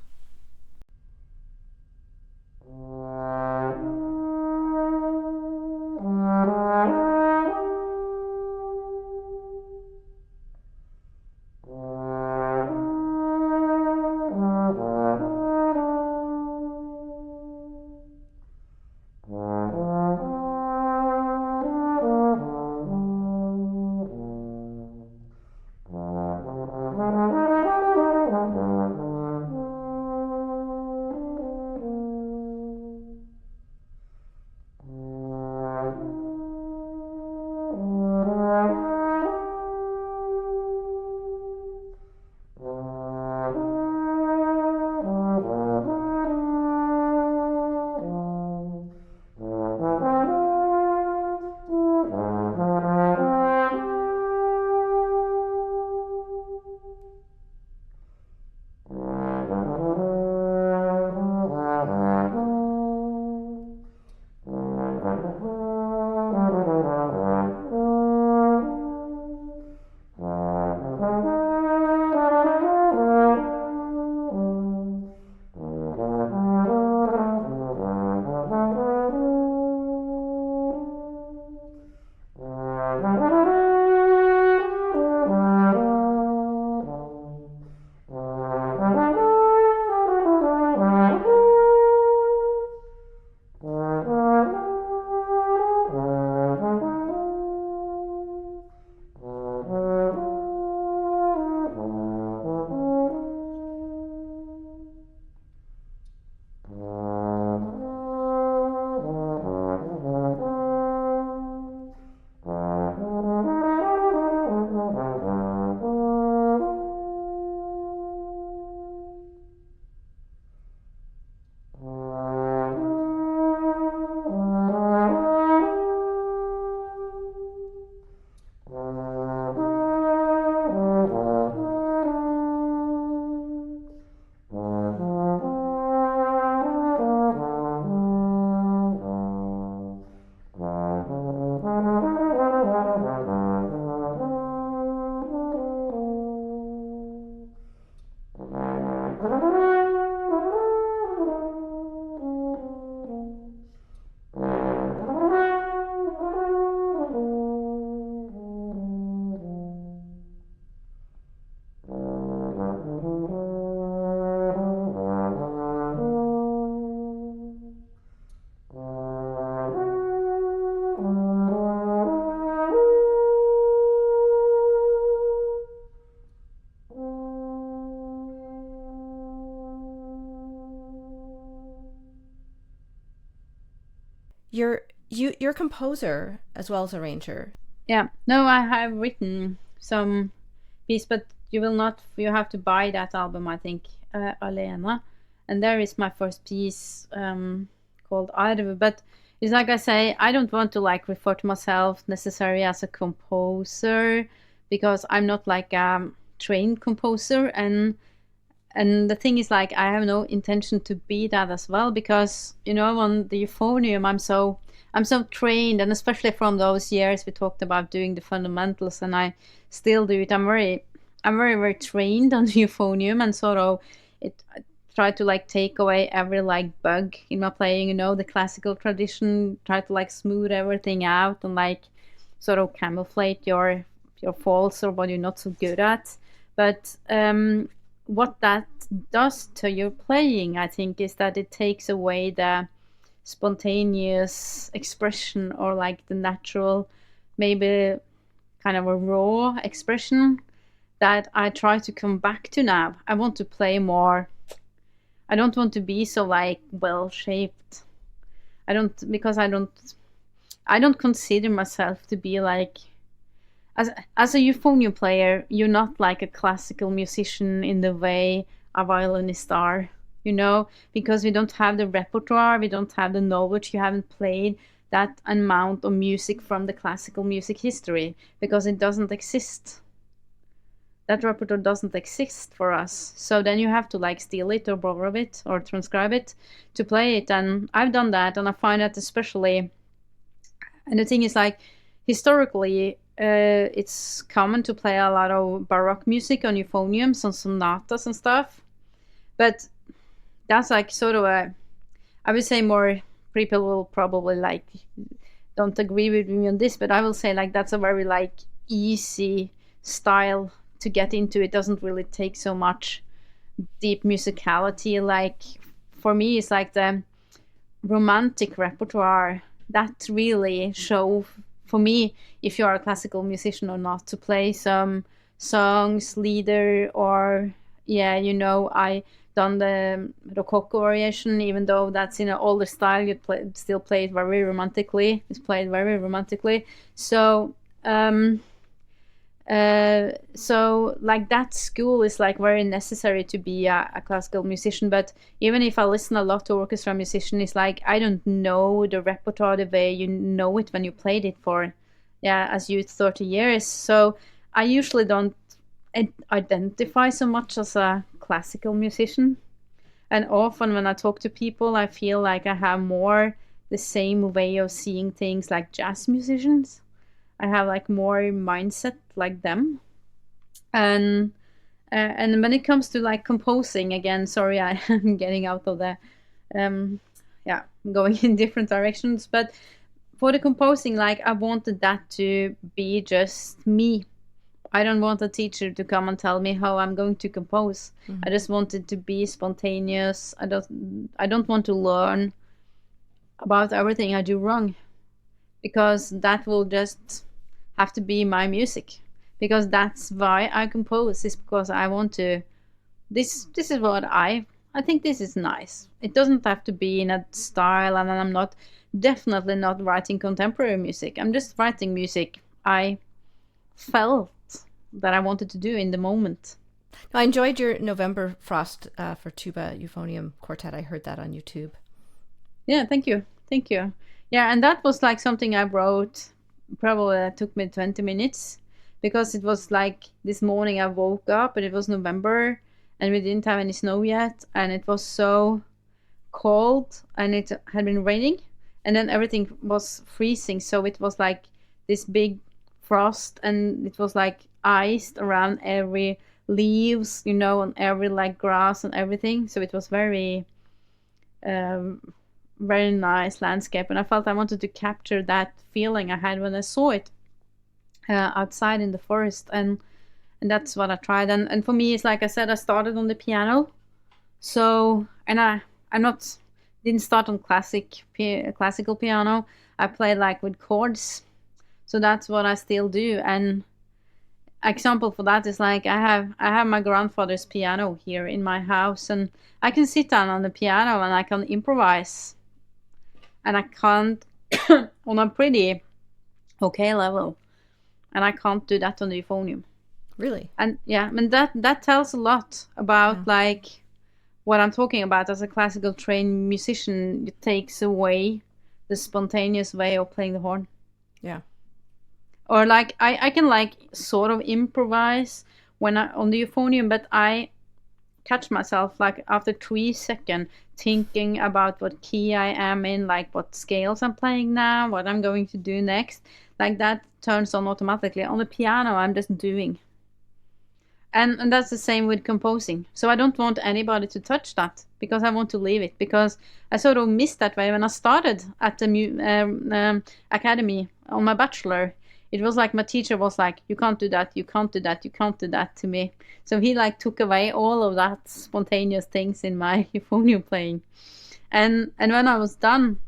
You're a composer as well as arranger. Yeah, no, I have written some piece, but you have to buy that album, I think, Alena. And there is my first piece called Arve. But it's like I say, I don't want to like refer to myself necessarily as a composer, because I'm not like a trained composer. And the thing is, like, I have no intention to be that as well, because, you know, on the euphonium, I'm so trained, and especially from those years we talked about doing the fundamentals, and I still do it. I'm very, very trained on the euphonium, and sort of I try to like take away every like bug in my playing, you know, the classical tradition, try to like smooth everything out and like sort of camouflage your faults or what you're not so good at. But what that does to your playing, I think, is that it takes away the spontaneous expression, or like the natural, maybe kind of a raw expression that I try to come back to now. I want to play more. I don't want to be so like well shaped. I don't consider myself to be like, as a euphonium player, you're not like a classical musician in the way a violinist are, you know, because we don't have the repertoire, we don't have the knowledge, you haven't played that amount of music from the classical music history, because it doesn't exist. That repertoire doesn't exist for us. So then you have to like steal it or borrow it or transcribe it to play it. And I've done that, and I find that especially, and the thing is, like, historically, it's common to play a lot of Baroque music on euphonium, some sonatas and stuff. But that's like sort of I would say more people will probably like don't agree with me on this, but I will say like that's a very like easy style to get into. It doesn't really take so much deep musicality. Like for me, it's like the romantic repertoire that really show for me if you are a classical musician or not, to play some songs, lieder, or I done the Rococo variation, even though that's in an older style, you still play it very romantically. It's played very romantically. So like that school is like very necessary to be a classical musician. But even if I listen a lot to orchestra musician, it's like I don't know the repertoire the way you know it when you played it for as youth 30 years. So I usually don't identify so much as a classical musician, and often when I talk to people, I feel like I have more the same way of seeing things like jazz musicians. I have like more mindset like them. And when it comes to like composing, again, sorry, I'm getting out of the going in different directions, but for the composing, like I wanted that to be just me. I don't want a teacher to come and tell me how I'm going to compose. Mm-hmm. I just want it to be spontaneous. I don't want to learn about everything I do wrong, because that will just have to be my music. Because that's why I compose, is because I want to. This is what I think this is nice. It doesn't have to be in a style, and I'm definitely not writing contemporary music. I'm just writing music I felt that I wanted to do in the moment. I enjoyed your November Frost for tuba euphonium quartet. I heard that on YouTube. Yeah, thank you. Yeah, and that was like something I wrote. Probably it took me 20 minutes, because it was like this morning I woke up and it was November and we didn't have any snow yet, and it was so cold and it had been raining, and then everything was freezing. So it was like this big frost, and it was like iced around every leaves, on every like grass and everything. So it was very very nice landscape, and I felt I wanted to capture that feeling I had when I saw it outside in the forest, and that's what I tried. And for me, it's like I said, I started on the piano. So, and I didn't start on classical piano. I played like with chords. So that's what I still do. And example for that is like I have my grandfather's piano here in my house, and I can sit down on the piano and I can improvise. And I can't on a pretty okay level, and I can't do that on the euphonium. Really? And yeah, I mean that tells a lot about like what I'm talking about. As a classical trained musician, it takes away the spontaneous way of playing the horn. Yeah. Or like I can like sort of improvise when I on the euphonium, but I catch myself like after 3 seconds thinking about what key I am in, like what scales I'm playing now, what I'm going to do next. Like that turns on automatically. On the piano, I'm just doing. And that's the same with composing. So I don't want anybody to touch that because I want to leave it, because I sort of missed that way when I started at the academy on my bachelor. It was like my teacher was like, you can't do that, you can't do that, you can't do that to me. So he like took away all of that spontaneous things in my euphonium playing. And when I was done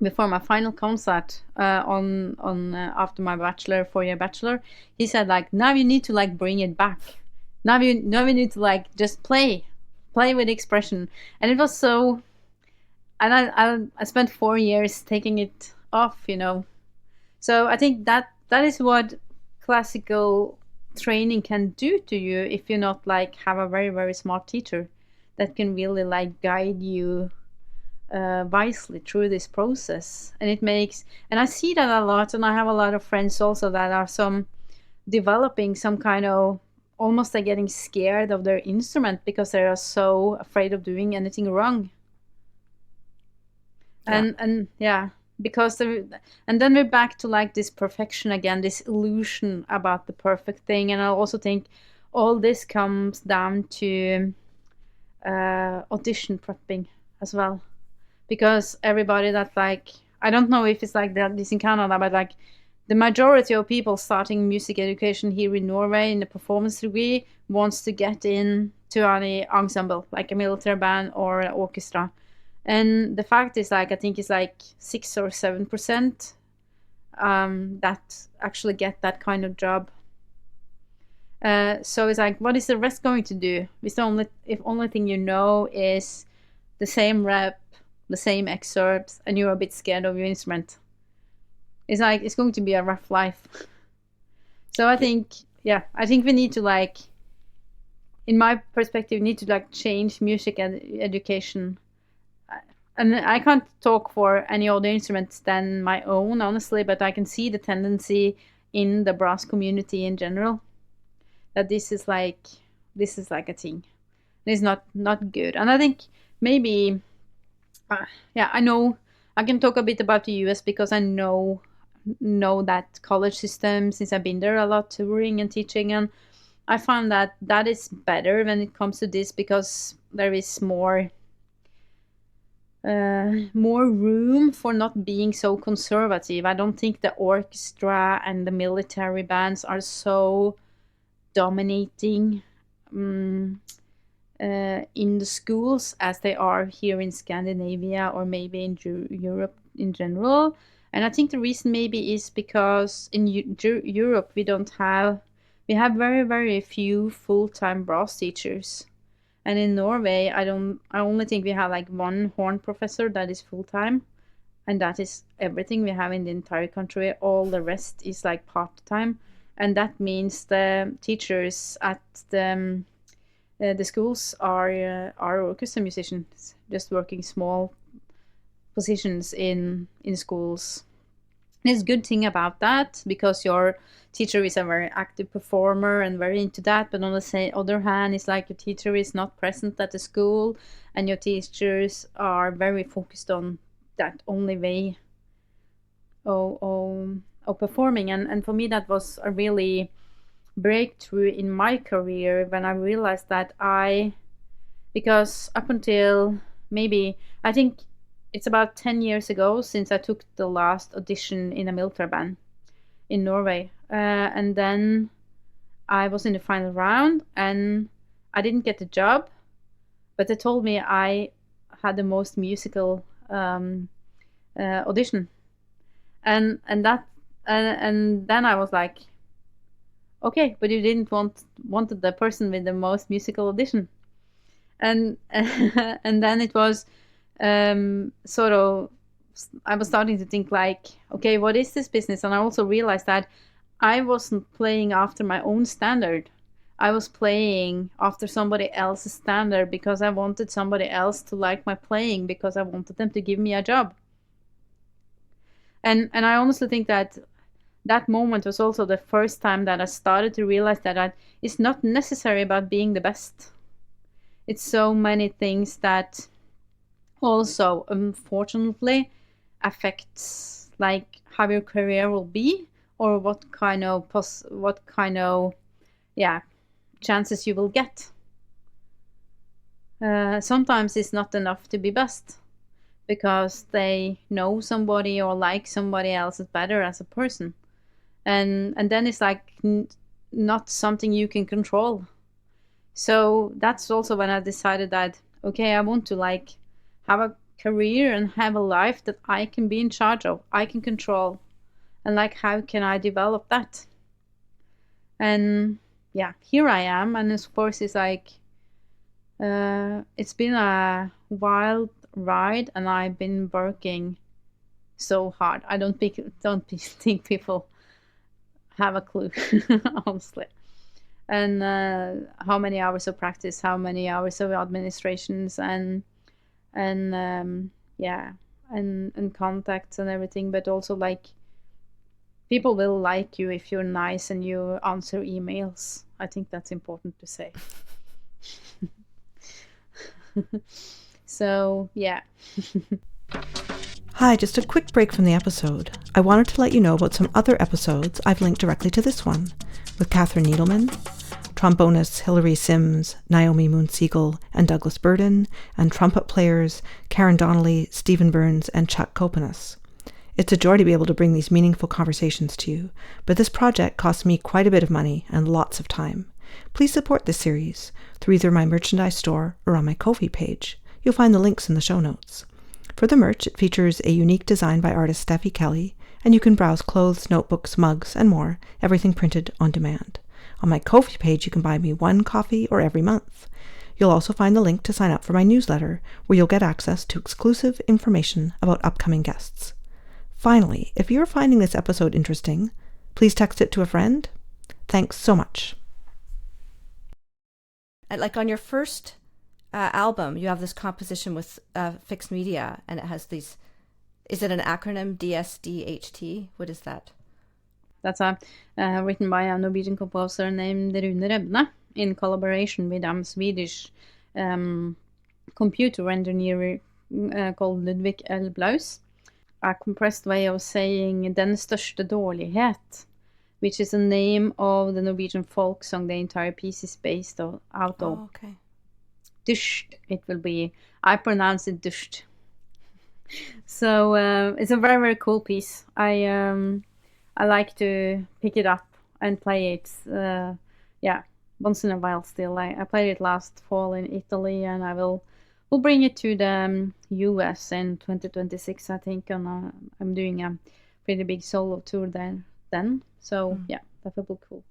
before my final concert after my bachelor, 4-year bachelor, he said like, now you need to like bring it back. Now we need to like just play with expression. And it was so, and I spent 4 years taking it off, you know. So I think that is what classical training can do to you if you not like have a very, very smart teacher that can really like guide you wisely through this process. And it makes, and I see that a lot, and I have a lot of friends also that are developing some kind of, almost like getting scared of their instrument because they are so afraid of doing anything wrong. Yeah. And yeah, because and then we're back to like this perfection again, this illusion about the perfect thing. And I also think all this comes down to audition prepping as well, because everybody that like, I don't know if it's like this in Canada, but like the majority of people starting music education here in Norway in the performance degree wants to get in to any ensemble, like a military band or an orchestra. And the fact is, like, I think it's like 6 or 7% that actually get that kind of job. So it's like, what is the rest going to do? If only thing you know is the same rep, the same excerpts, and you're a bit scared of your instrument. It's like, it's going to be a rough life. So I think we need to like, in my perspective, need to like change music education. And I can't talk for any other instruments than my own, honestly, but I can see the tendency in the brass community in general that this is like a thing. It's not good. And I think maybe, I know I can talk a bit about the US because I know that college system since I've been there a lot touring and teaching, and I found that is better when it comes to this because there is more room for not being so conservative. I don't think the orchestra and the military bands are so dominating in the schools as they are here in Scandinavia or maybe in Europe in general. And I think the reason maybe is because in Europe we have very, very few full-time brass teachers. And in Norway, I only think we have like one horn professor that is full-time. And that is everything we have in the entire country. All the rest is like part-time. And that means the teachers at the schools are orchestra musicians, just working small positions in schools. And it's a good thing about that because your teacher is a very active performer and very into that. But on the other hand, it's like your teacher is not present at the school and your teachers are very focused on that only way of performing. And for me, that was a really breakthrough in my career when I realized that because up until maybe, I think it's about 10 years ago since I took the last audition in a military band in Norway. And then I was in the final round and I didn't get the job, but they told me I had the most musical audition. And then I was like, okay, but you didn't wanted the person with the most musical audition. And and then it was sort of I was starting to think like, okay, what is this business? And I also realized that I wasn't playing after my own standard. I was playing after somebody else's standard because I wanted somebody else to like my playing, because I wanted them to give me a job. And I honestly think that that moment was also the first time that I started to realize that it's not necessary about being the best. It's so many things that also, unfortunately, affects like how your career will be, or what kind of chances you will get. Sometimes it's not enough to be best because they know somebody or like somebody else is better as a person, and then it's like not something you can control. So that's also when I decided that, okay, I want to like have a career and have a life that I can be in charge of, I can control, and like how can I develop that? And yeah, here I am, and of course it's like it's been a wild ride, and I've been working so hard. I don't think people have a clue, honestly. And how many hours of practice, how many hours of administrations, and yeah, and contacts and everything. But also like people will like you if you're nice and you answer emails. I think that's important to say. So yeah. Hi, just a quick break from the episode. I wanted to let you know about some other episodes I've linked directly to this one, with Katherine Needleman, trombonists Hilary Sims, Naomi Moon Siegel, and Douglas Burden, and trumpet players Karen Donnelly, Stephen Burns, and Chuck Kopanis. It's a joy to be able to bring these meaningful conversations to you, but this project costs me quite a bit of money and lots of time. Please support this series through either my merchandise store or on my Ko-fi page. You'll find the links in the show notes. For the merch, it features a unique design by artist Steffi Kelly, and you can browse clothes, notebooks, mugs, and more, everything printed on demand. On my Ko-fi page, you can buy me one coffee or every month. You'll also find the link to sign up for my newsletter, where you'll get access to exclusive information about upcoming guests. Finally, if you're finding this episode interesting, please text it to a friend. Thanks so much. Like on your first album, you have this composition with Fixed Media, and it has these, is it an acronym, DSDHT? What is that? That's written by a Norwegian composer named Rune Rebne in collaboration with a Swedish computer engineer called Ludvig Elbaus. A compressed way of saying Den største dårlighet, which is a name of the Norwegian folk song the entire piece is based out of. Oh, okay. Dusht, it will be. I pronounce it dusht. So it's a very, very cool piece. I like to pick it up and play it. Once in a while still. I played it last fall in Italy, and we'll bring it to the US in 2026, I think. And I'm doing a pretty big solo tour then. So yeah, that will be cool.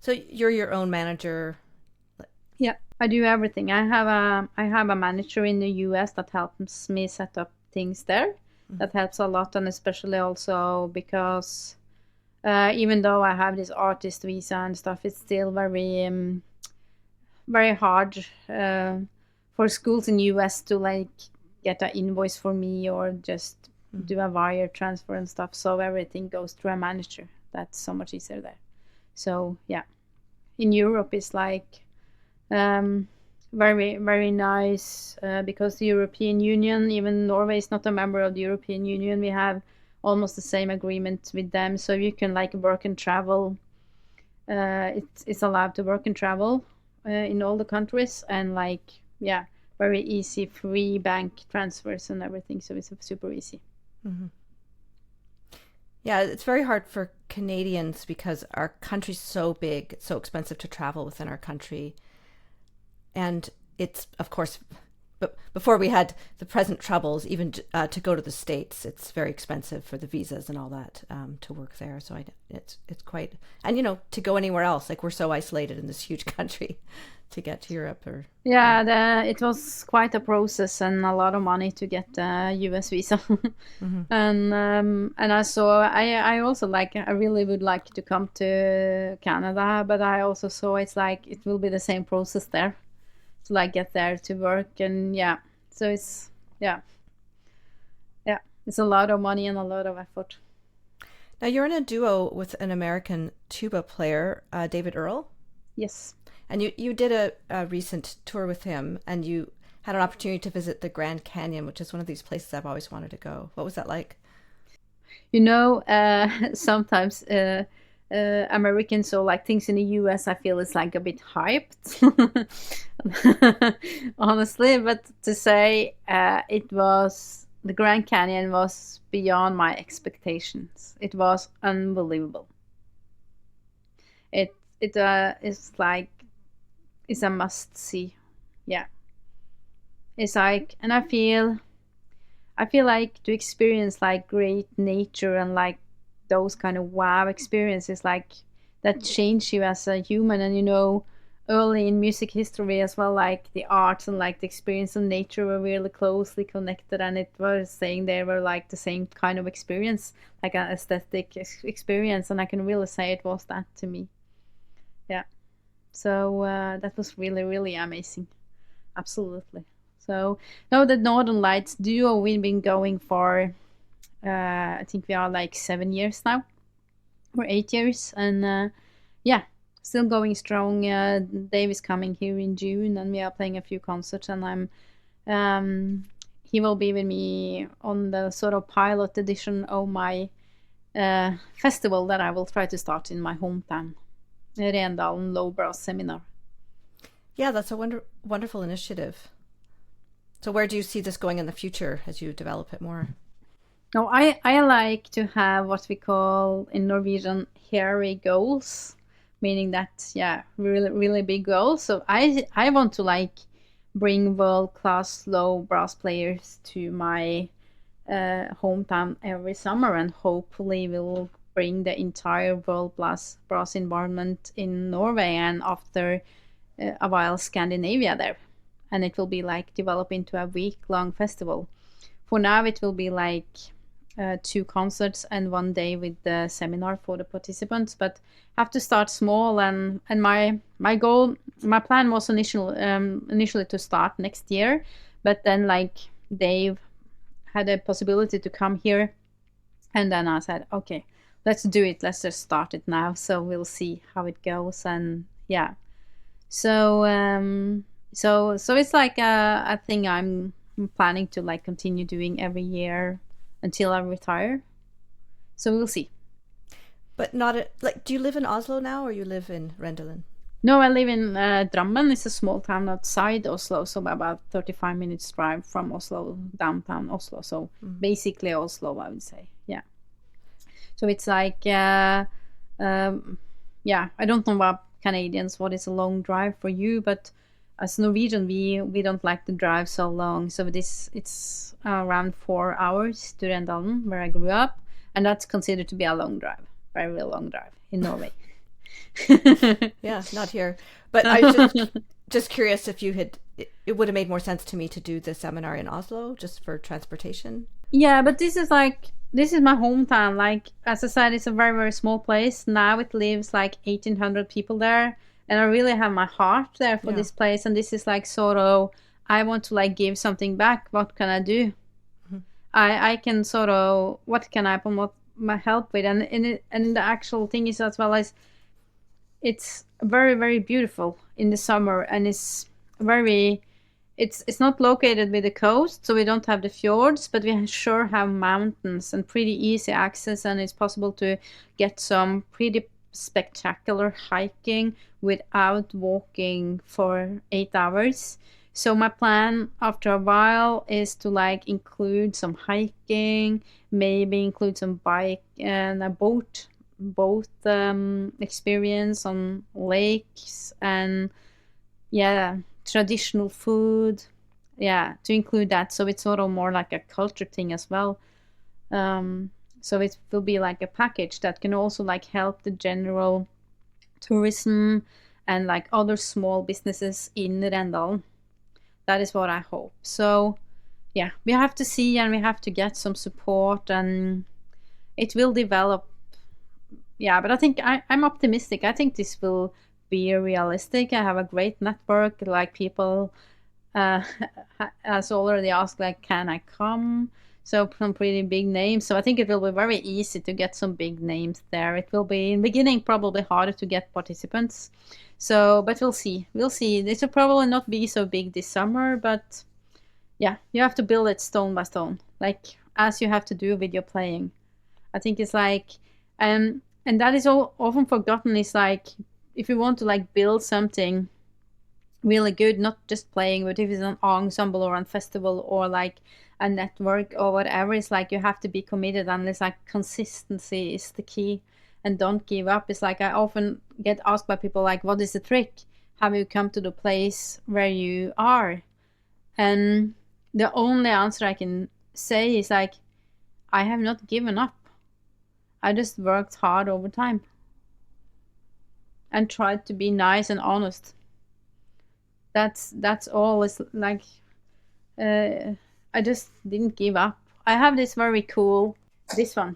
So you're your own manager? Yeah, I do everything. I have a manager in the US that helps me set up things there. That helps a lot, and especially also because even though I have this artist visa and stuff, it's still very hard for schools in US to like get an invoice for me or just do a wire transfer and stuff. So everything goes through a manager. That's so much easier there. So yeah, in Europe it's like very, very nice because the European Union, even Norway is not a member of the European Union, we have almost the same agreement with them. So you can like work and travel. It's allowed to work and travel in all the countries, and like, yeah, very easy, free bank transfers and everything. So it's super easy. Mm-hmm. Yeah, it's very hard for Canadians because our country's so big, it's so expensive to travel within our country. And it's, of course, but before we had the present troubles, even to go to the States, it's very expensive for the visas and all that to work there. So it's quite, and you know, to go anywhere else, like we're so isolated in this huge country to get to Europe or. Yeah, it was quite a process and a lot of money to get a US visa. Mm-hmm. And I also like, I really would like to come to Canada, but I also saw it's like it will be the same process there to like get there to work. And yeah, so it's it's a lot of money and a lot of effort. Now you're in a duo with an American tuba player, David Earll. Yes. And you did a recent tour with him, and you had an opportunity to visit the Grand Canyon, which is one of these places I've always wanted to go. What was that like? You know, sometimes Americans, so like things in the US, I feel it's like a bit hyped, honestly. But to say the Grand Canyon was beyond my expectations. It was unbelievable. It is like, it's a must see. Yeah, it's like, and I feel like to experience like great nature and like those kind of wow experiences, like that change you as a human. And you know, early in music history as well, like the arts and like the experience of nature were really closely connected, and it was saying they were like the same kind of experience, like an aesthetic experience, and I can really say it was that to me. Yeah, so that was really, really amazing. Absolutely. So now the Northern Lights duo, we've been going for I think we are like 7 years now, or 8 years, and yeah, still going strong. Dave is coming here in June, and we are playing a few concerts, and he will be with me on the sort of pilot edition of my festival that I will try to start in my hometown, Rendalen Low Brass Seminar. Yeah, that's a wonderful initiative. So where do you see this going in the future as you develop it more? No, I like to have what we call in Norwegian hairy goals, meaning that, yeah, really, really big goals. So I want to like bring world-class low brass players to my hometown every summer, and hopefully we'll bring the entire world brass environment in Norway, and after a while Scandinavia there. And it will be like develop into a week-long festival. For now it will be like 2 concerts and 1 day with the seminar for the participants, but have to start small. And my goal, my plan was initially to start next year, but then like Dave had a possibility to come here, and then I said, okay, let's do it, let's just start it now, so we'll see how it goes. And yeah, so it's like a thing I'm planning to like continue doing every year until I retire. So we'll see. But not like, do you live in Oslo now, or you live in Rendalen? No, I live in Drammen. It's a small town outside Oslo, so about 35 minutes drive from Oslo, downtown Oslo. So basically Oslo, I would say. Yeah. So it's like, yeah, I don't know about Canadians, what is a long drive for you, but as Norwegian, we don't like to drive so long. So it's around 4 hours to Rendalen, where I grew up, and that's considered to be a long drive, very long drive in Norway. Yeah, not here. But I was just curious if it would have made more sense to me to do the seminar in Oslo just for transportation. Yeah, but this is my hometown. Like, as I said, it's a very, very small place. Now it lives like 1,800 people there. And I really have my heart there for this place. And this is like sort of, I want to like give something back. What can I do? Mm-hmm. I can sort of, what can I promote my help with? And the actual thing is, as well as, it's very, very beautiful in the summer. And it's very... It's not located with the coast, so we don't have the fjords, but we sure have mountains and pretty easy access, and it's possible to get some pretty spectacular hiking without walking for 8 hours. So my plan after a while is to like include some hiking, maybe include some bike and a boat experience on lakes, and traditional food, to include that, so it's sort of more like a culture thing as well. So it will be like a package that can also like help the general tourism and like other small businesses in Rendalen. That is what I hope. So we have to see, and we have to get some support, and it will develop. But I think I'm optimistic. I think this will be realistic. I have a great network, like people has already asked, like, can I come? So some pretty big names. So I think it will be very easy to get some big names there. It will be in the beginning probably harder to get participants. So, but we'll see. This will probably not be so big this summer, but you have to build it stone by stone, like as you have to do with your playing. I think it's like, and that is all often forgotten. Is like, if you want to like build something really good, not just playing, but if it's an ensemble or a festival or like a network or whatever, it's like you have to be committed, and it's like consistency is the key, and don't give up. It's like I often get asked by people like, what is the trick? Have you come to the place where you are? And the only answer I can say is like, I have not given up. I just worked hard over time and tried to be nice and honest. That's all. It's like, I just didn't give up. I have this very cool, this one.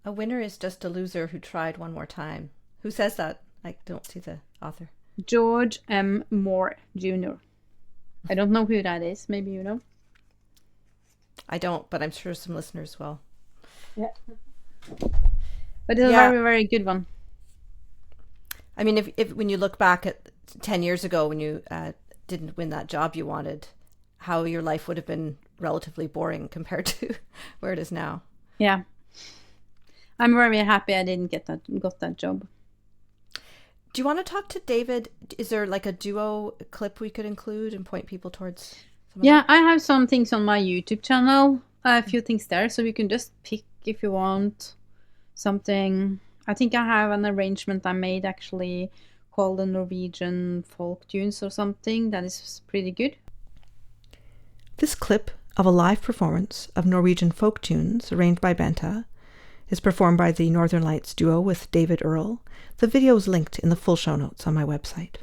A winner is just a loser who tried one more time. Who says that? I don't see the author. George M. Moore Jr. I don't know who that is. Maybe you know. I don't, but I'm sure some listeners will. Yeah. But it's a very, very good one. I mean, if when you look back at 10 years ago when you didn't win that job you wanted, how your life would have been relatively boring compared to where it is now. Yeah. I'm very happy I didn't got that job. Do you want to talk to David? Is there like a duo clip we could include and point people towards? I have some things on my YouTube channel, a few things there, so you can just pick if you want something. I think I have an arrangement I made actually called the Norwegian folk tunes or something that is pretty good. This clip of a live performance of Norwegian folk tunes arranged by Bente is performed by the Northern Lights duo with David Earll. The video is linked in the full show notes on my website.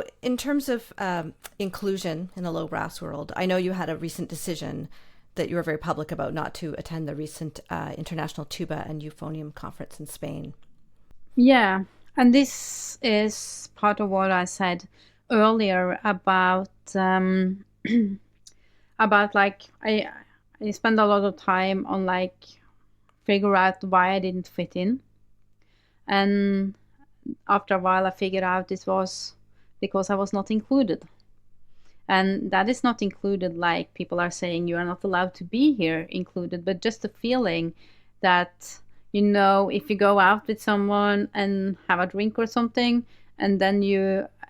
So in terms of inclusion in the low brass world, I know you had a recent decision that you were very public about not to attend the recent International Tuba and Euphonium Conference in Spain. Yeah, and this is part of what I said earlier about about like I spend a lot of time on like figure out why I didn't fit in, and after a while I figured out it was because I was not included. And that is not included like people are saying you are not allowed to be here included, but just the feeling that, you know, if you go out with someone and have a drink or something, and then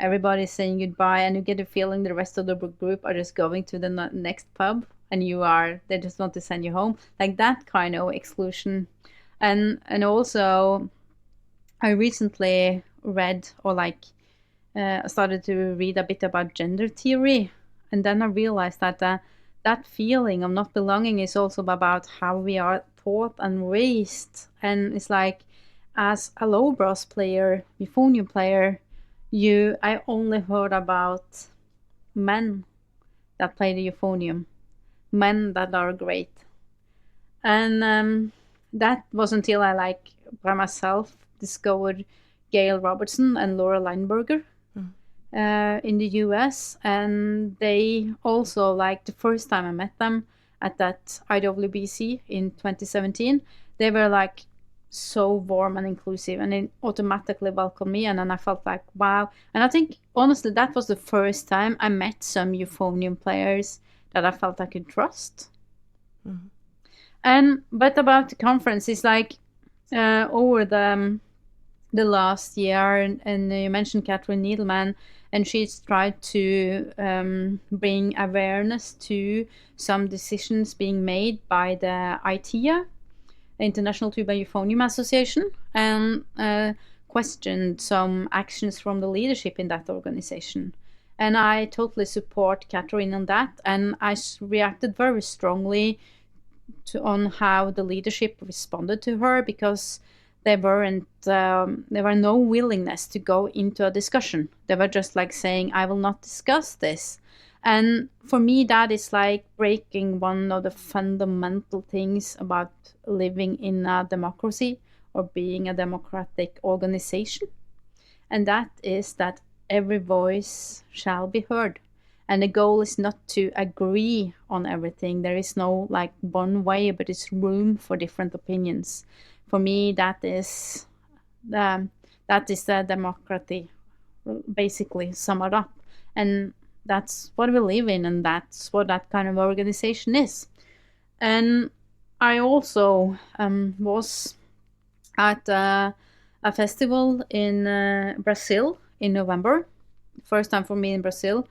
everybody's saying goodbye, and you get a feeling the rest of the group are just going to the next pub, and they just want to send you home, like that kind of exclusion. And also I recently read or started to read a bit about gender theory, and then I realized that that feeling of not belonging is also about how we are taught and raised. And it's like, as a low brass player, euphonium player, I only heard about men that play the euphonium, men that are great, and that was until I by myself discovered Gail Robertson and Laura Lineberger in the US. And they also, like the first time I met them at that IWBC in 2017, they were like so warm and inclusive, and they automatically welcomed me. And then I felt like, wow. And I think honestly that was the first time I met some euphonium players that I felt I could trust. But about the conference, it's like over the last year, and you mentioned Katherine Needleman, and she's tried to bring awareness to some decisions being made by the ITEA, International Tuba Euphonium Association, and questioned some actions from the leadership in that organization. And I totally support Katherine on that, and I reacted very strongly on how the leadership responded to her, because there were no willingness to go into a discussion. They were just like saying, I will not discuss this. And for me, that is like breaking one of the fundamental things about living in a democracy or being a democratic organization. And that is that every voice shall be heard. And the goal is not to agree on everything. There is no like one way, but it's room for different opinions. For me, that is the democracy, basically sum it up. And that's what we live in, and that's what that kind of organization is. And I also was at a festival in Brazil in November. First time for me in Brazil.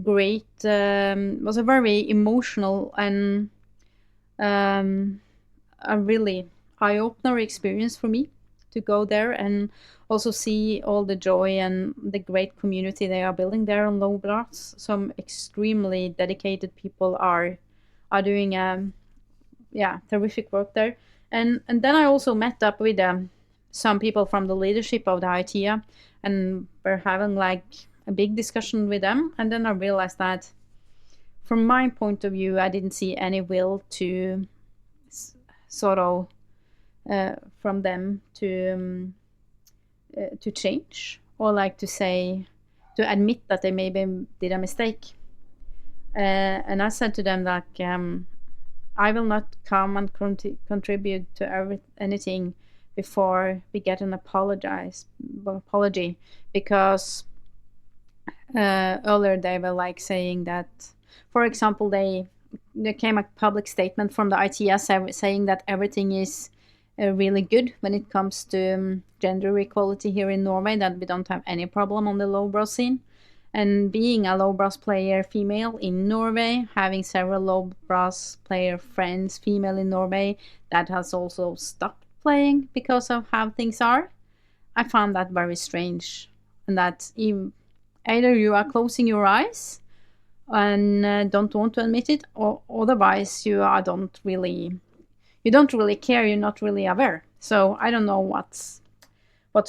Great. Was a very emotional and a really eye-opener experience for me to go there and also see all the joy and the great community they are building there on low brass. Some extremely dedicated people are doing terrific work there. And then I also met up with some people from the leadership of the ITEA, and we're having like a big discussion with them. And then I realized that from my point of view, I didn't see any will to sort of from them to change, or like to admit that they maybe did a mistake. And I said to them that I will not come and contribute to anything before we get an apology, because earlier they were like saying that, for example, there came a public statement from the ITS saying that everything is really good when it comes to gender equality here in Norway, that we don't have any problem on the low brass scene. And being a low brass player female in Norway, having several low brass player friends female in Norway that has also stopped playing because of how things are, I found that very strange. And that either you are closing your eyes and don't want to admit it, or otherwise you don't really care, you're not really aware. So I don't know what's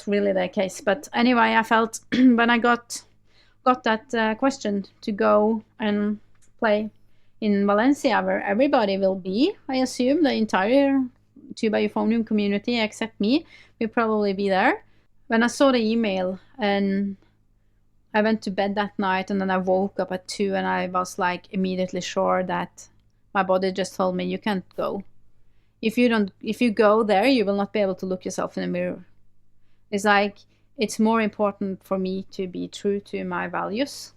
really the case. But anyway, I felt when I got got that question to go and play in Valencia, where everybody will be. I assume the entire tuba euphonium community except me will probably be there. When I saw the email, and I went to bed that night, and then I woke up at 2, and I was like immediately sure that my body just told me, you can't go. If you go there, you will not be able to look yourself in the mirror. It's like, it's more important for me to be true to my values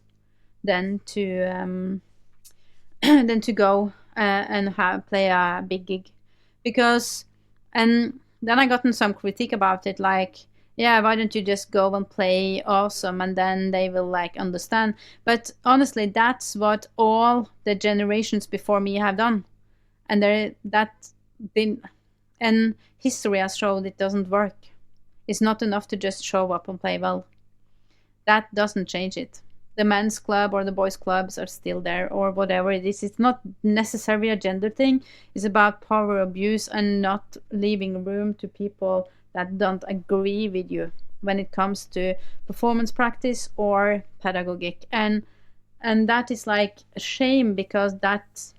than to than to go and play a big gig, because, and then I gotten some critique about it, like, yeah, why don't you just go and play awesome, and then they will like understand. But honestly, that's what all the generations before me have done, and and history has showed it doesn't work. It's not enough to just show up and play well. That doesn't change it. The men's club or the boys' clubs are still there, or whatever it is. It's not necessarily a gender thing. It's about power abuse and not leaving room to people that don't agree with you when it comes to performance practice or pedagogic. And that is like a shame, because that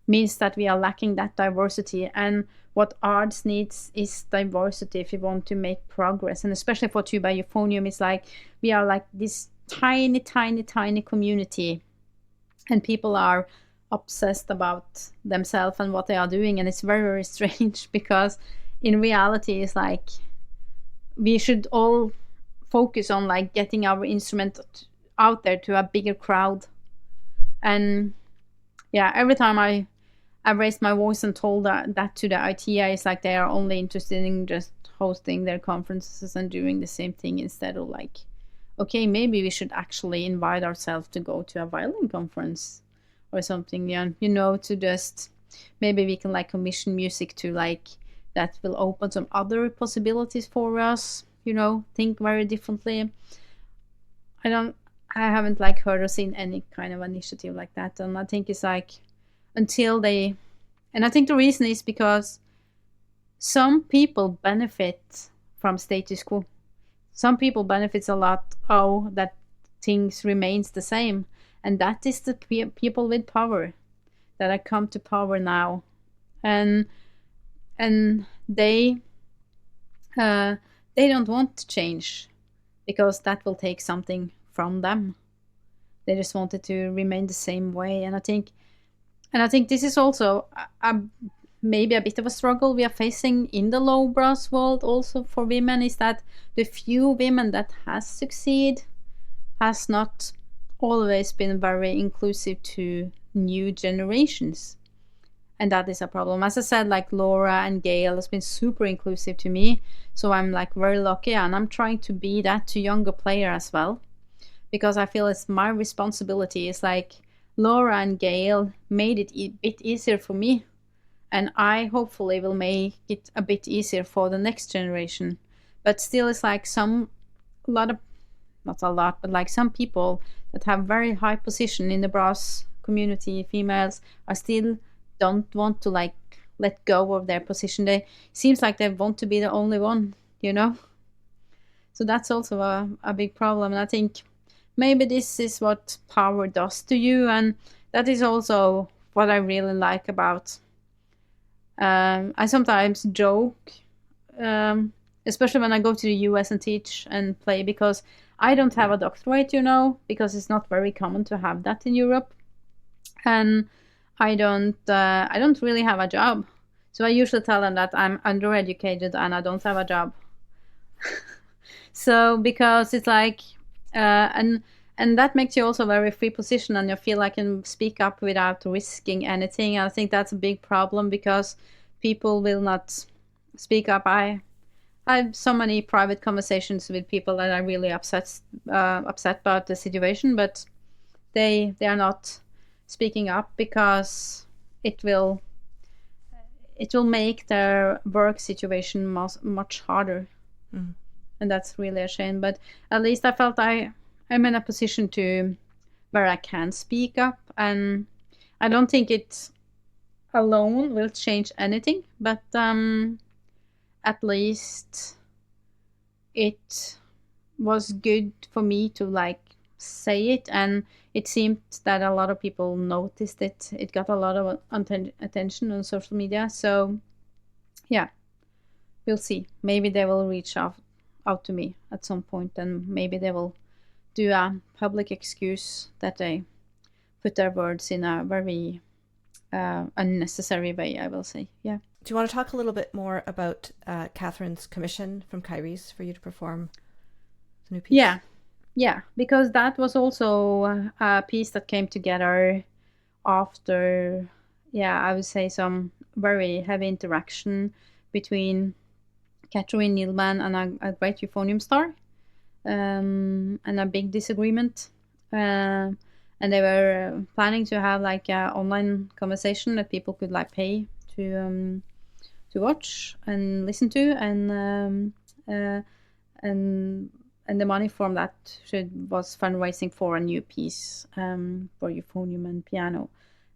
means that we are lacking that diversity. And what arts needs is diversity if you want to make progress. And especially for tuba euphonium, it's like we are like this tiny community, and people are obsessed about themselves and what they are doing, and it's very strange, because in reality it's like we should all focus on like getting our instrument out there to a bigger crowd. And yeah, every time I raised my voice and told that to the ITA, it's like they are only interested in just hosting their conferences and doing the same thing, instead of like, okay, maybe we should actually invite ourselves to go to a violin conference or something, to just, maybe we can like commission music to like, that will open some other possibilities for us, think very differently. I haven't like heard or seen any kind of initiative like that. And I think it's like, and I think the reason is because some people benefit from status quo. Some people benefits a lot, that things remains the same, and that is the people with power that have come to power now, and they don't want to change, because that will take something from them. They just want it to remain the same way. And I think this is also maybe a bit of a struggle we are facing in the low brass world also for women, is that the few women that has succeed has not always been very inclusive to new generations. And that is a problem. As I said, like Laura and Gail has been super inclusive to me, so I'm like very lucky, and I'm trying to be that to younger players as well, because I feel it's my responsibility. It's like Laura and Gail made it a bit easier for me, and I hopefully will make it a bit easier for the next generation. But still, it's like some people that have very high position in the brass community, females, are still don't want to like let go of their position. They seems like they want to be the only one, So that's also a big problem. And I think maybe this is what power does to you, and that is also what I really like about. I sometimes joke, especially when I go to the US and teach and play, because I don't have a doctorate, because it's not very common to have that in Europe, and I don't really have a job. So I usually tell them that I'm undereducated and I don't have a job. So because it's like, and that makes you also very free position, and you feel like you can speak up without risking anything. And I think that's a big problem, because people will not speak up. I have so many private conversations with people that are really upset about the situation, but they are not speaking up, because it will make their work situation much harder. Mm. And that's really a shame. But at least I felt I'm in a position where I can speak up, and I don't think it alone will change anything, but at least it was good for me to like say it, and it seemed that a lot of people noticed it. It got a lot of attention on social media. So yeah, we'll see. Maybe they will reach out to me at some point, and maybe they will do a public excuse that they put their words in a very unnecessary way, I will say. Yeah. Do you want to talk a little bit more about Katherine's commission from Kyrese for you to perform the new piece? Yeah, because that was also a piece that came together after, I would say, some very heavy interaction between Katherine Needleman and a great euphonium star, and a big disagreement. And they were planning to have like an online conversation that people could like pay to watch and listen to, and the money from that was fundraising for a new piece for euphonium and piano.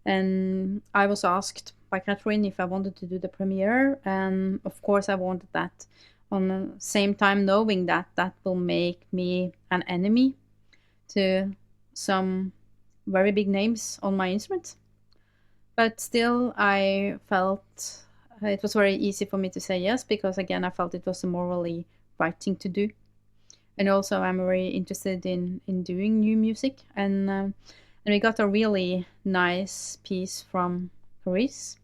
And I was asked by Katherine if I wanted to do the premiere, and of course I wanted that, on the same time knowing that that will make me an enemy to some very big names on my instrument. But still, I felt it was very easy for me to say yes, because again, I felt it was a morally right thing to do. And also, I'm very interested in doing new music. And we got a really nice piece from Kyrese.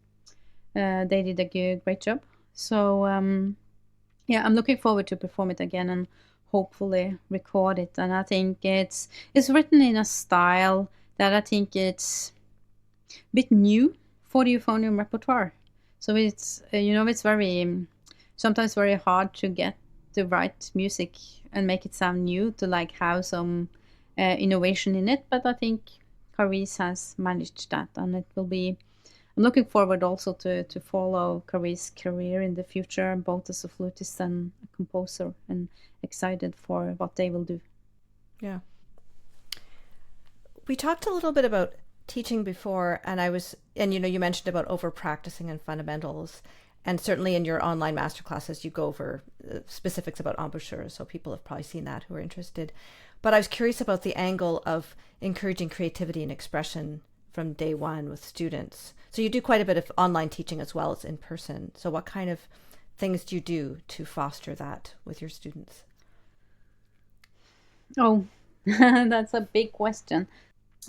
They did a great job. So yeah, I'm looking forward to perform it again and hopefully record it. And I think it's written in a style that I think it's a bit new for the euphonium repertoire. So it's it's very sometimes very hard to get the right music and make it sound new, to like have some innovation in it. But I think Kyrese has managed that, and it will be. I'm looking forward also to follow Kyrese's career in the future, both as a flutist and a composer, and excited for what they will do. Yeah. We talked a little bit about teaching before, and you mentioned about over practicing and fundamentals, and certainly in your online masterclasses you go over specifics about embouchure, so people have probably seen that who are interested. But I was curious about the angle of encouraging creativity and expression from day one with students. So you do quite a bit of online teaching as well as in person. So what kind of things do you do to foster that with your students? Oh, that's a big question.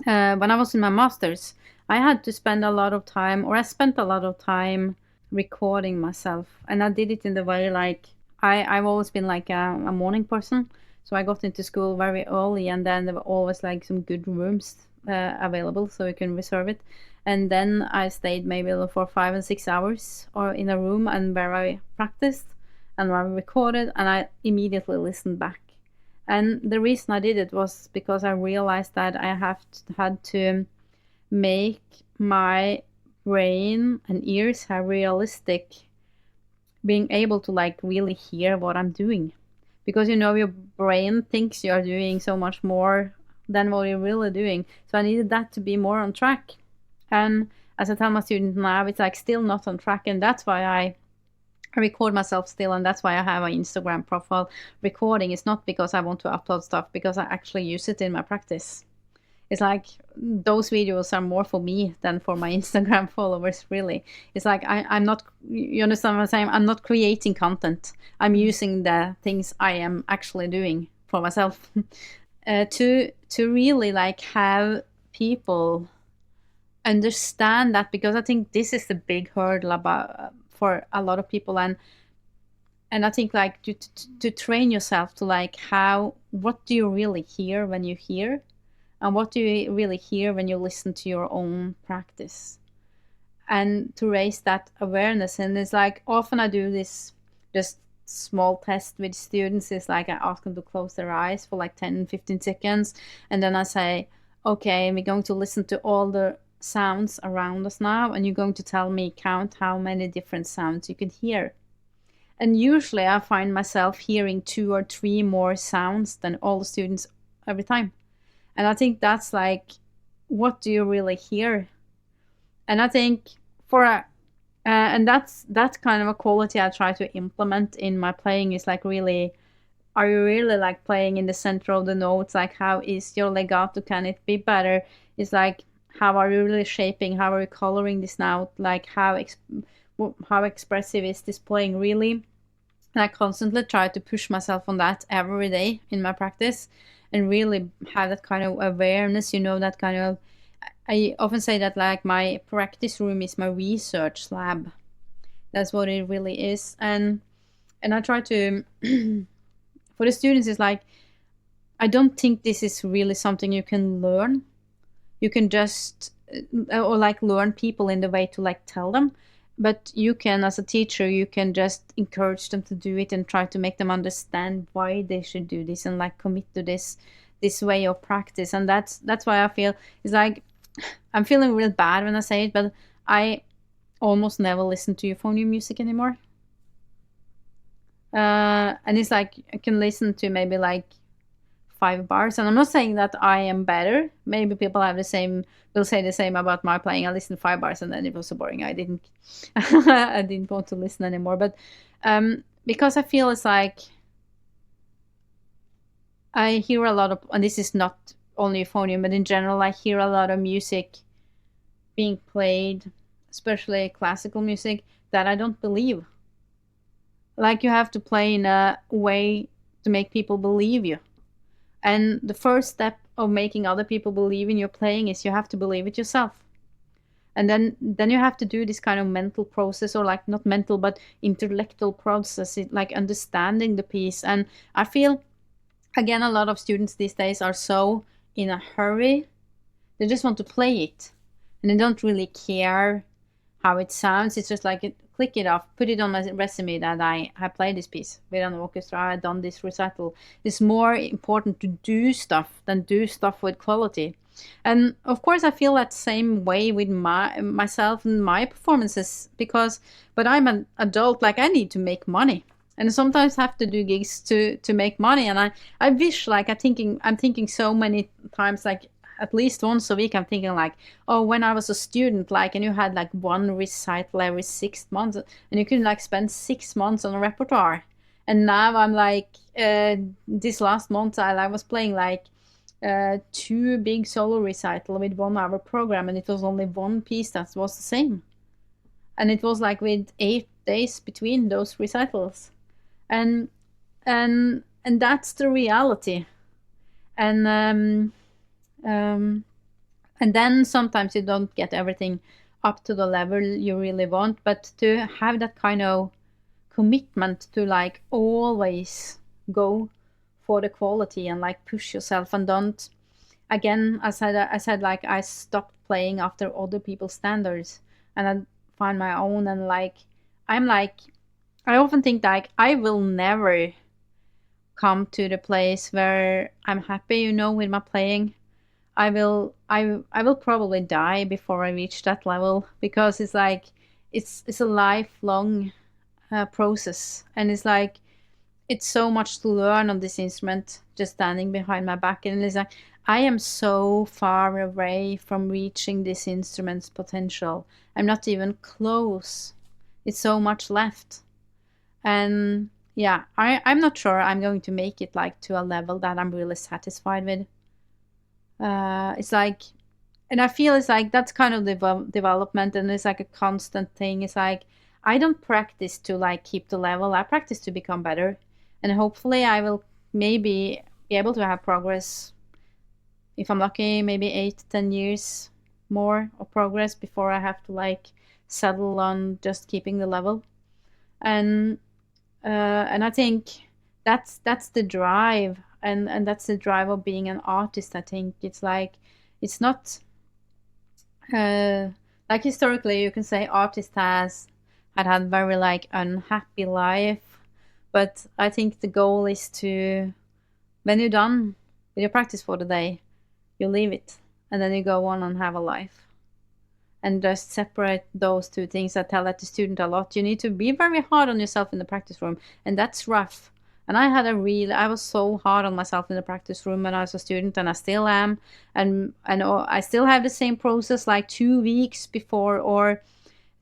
When I was in my master's, I had to spend a lot of time, or I spent a lot of time recording myself. And I did it in the way like, I've always been like a morning person. So I got into school very early, and then there were always like some good rooms available, so you can reserve it. And then I stayed maybe for 5 and 6 hours or in a room, and where I practiced and where I recorded, and I immediately listened back. And the reason I did it was because I realized that I had to make my brain and ears have realistic, being able to like really hear what I'm doing. Because your brain thinks you are doing so much more than what you're really doing. So I needed that to be more on track. And as I tell my students now, it's like still not on track. And that's why I record myself still. And that's why I have an Instagram profile recording. It's not because I want to upload stuff, because I actually use it in my practice. It's like those videos are more for me than for my Instagram followers, really. It's like I'm not, you understand what I'm saying? I'm not creating content. I'm using the things I am actually doing for myself. To really like have people understand that, because I think this is the big hurdle about for a lot of people, and I think like to train yourself to like what do you really hear when you hear, and what do you really hear when you listen to your own practice, and to raise that awareness. And it's like often I do this just small test with students. Is like I ask them to close their eyes for like 10-15 seconds, and then I say, okay, we're going to listen to all the sounds around us now, and you're going to tell me, count how many different sounds you can hear. And usually I find myself hearing 2 or 3 more sounds than all the students every time. And I think that's like, what do you really hear? And I think and that's kind of a quality I try to implement in my playing, is like really are you really like playing in the center of the notes? Like, how is your legato? Can it be better? It's like, how are you really shaping? How are you coloring this note? Like, how expressive is this playing really? And I constantly try to push myself on that every day in my practice, and really have that kind of awareness, that kind of, I often say that like my practice room is my research lab. That's what it really is. And I try to for the students, it's like, I don't think this is really something you can learn. You can just or like learn people in the way to like tell them, but you can, as a teacher, you can just encourage them to do it and try to make them understand why they should do this and like commit to this way of practice. And that's why I feel it's like, I'm feeling real bad when I say it, but I almost never listen to euphonium music anymore. And it's like, I can listen to maybe like 5 bars, and I'm not saying that I am better. Maybe people will say the same about my playing. I listened to 5 bars and then it was so boring. I didn't I didn't want to listen anymore. But because I feel it's like, I hear a lot of, and this is not only euphonium, but in general, I hear a lot of music being played, especially classical music, that I don't believe. Like, you have to play in a way to make people believe you. And the first step of making other people believe in your playing is you have to believe it yourself. And then you have to do this kind of mental process, or like not mental, but intellectual process, like understanding the piece. And I feel, again, a lot of students these days are so in a hurry. They just want to play it. And they don't really care how it sounds. It's just like, click it off, put it on my resume that I played this piece with an orchestra, I've done this recital. It's more important to do stuff than do stuff with quality. And of course, I feel that same way with myself and my performances, but I'm an adult, like, I need to make money. And sometimes have to do gigs to make money. And I wish, like, I'm thinking so many times, like, at least once a week, I'm thinking like, oh, when I was a student, like, and you had like one recital every 6 months, and you could like spend 6 months on a repertoire. And now I'm like, this last month I was playing like 2 big solo recital with 1 hour program, and it was only one piece that was the same. And it was like with 8 days between those recitals. And that's the reality. And then sometimes you don't get everything up to the level you really want, but to have that kind of commitment to like always go for the quality and like push yourself, and don't, again, I said like, I stopped playing after other people's standards and I find my own. And like, I often think like, I will never come to the place where I'm happy, with my playing. I will probably die before I reach that level, because it's like, it's a lifelong process, and it's like, it's so much to learn on this instrument just standing behind my back. And it's like, I am so far away from reaching this instrument's potential. I'm not even close. It's so much left. And yeah, I'm not sure I'm going to make it like to a level that I'm really satisfied with. It's like, and I feel it's like, that's kind of the development, and it's like a constant thing. It's like, I don't practice to like keep the level. I practice to become better, and hopefully I will maybe be able to have progress, if I'm lucky, maybe 8-10 years more of progress before I have to like settle on just keeping the level. And I think that's the drive, and that's the drive of being an artist. I think it's like, it's not like, historically you can say artist had very like unhappy life, but I think the goal is to, when you're done with your practice for the day, you leave it, and then you go on and have a life. And just separate those two things. I tell that to student a lot. You need to be very hard on yourself in the practice room, and that's rough. And I was so hard on myself in the practice room when I was a student, and I still am. And I still have the same process, like 2 weeks before, or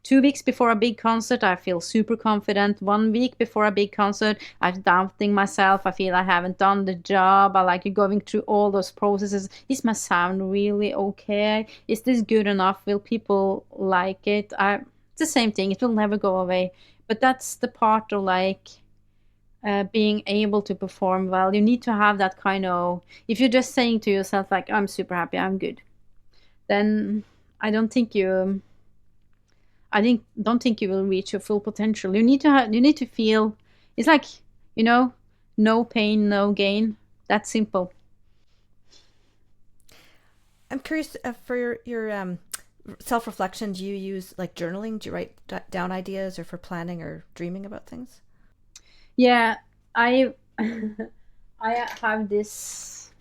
2 weeks before a big concert, I feel super confident. 1 week before a big concert, I'm doubting myself. I feel I haven't done the job. I like going through all those processes. Is my sound really okay? Is this good enough? Will people like it? It's the same thing. It will never go away. But that's the part of like being able to perform well. You need to have that kind of, if you're just saying to yourself like, I'm super happy, I'm good, then I don't think you will reach your full potential. You need to feel, it's like, no pain, no gain. That's simple. I'm curious, for your self-reflection, do you use like journaling? Do you write down ideas, or for planning or dreaming about things? Yeah, I have this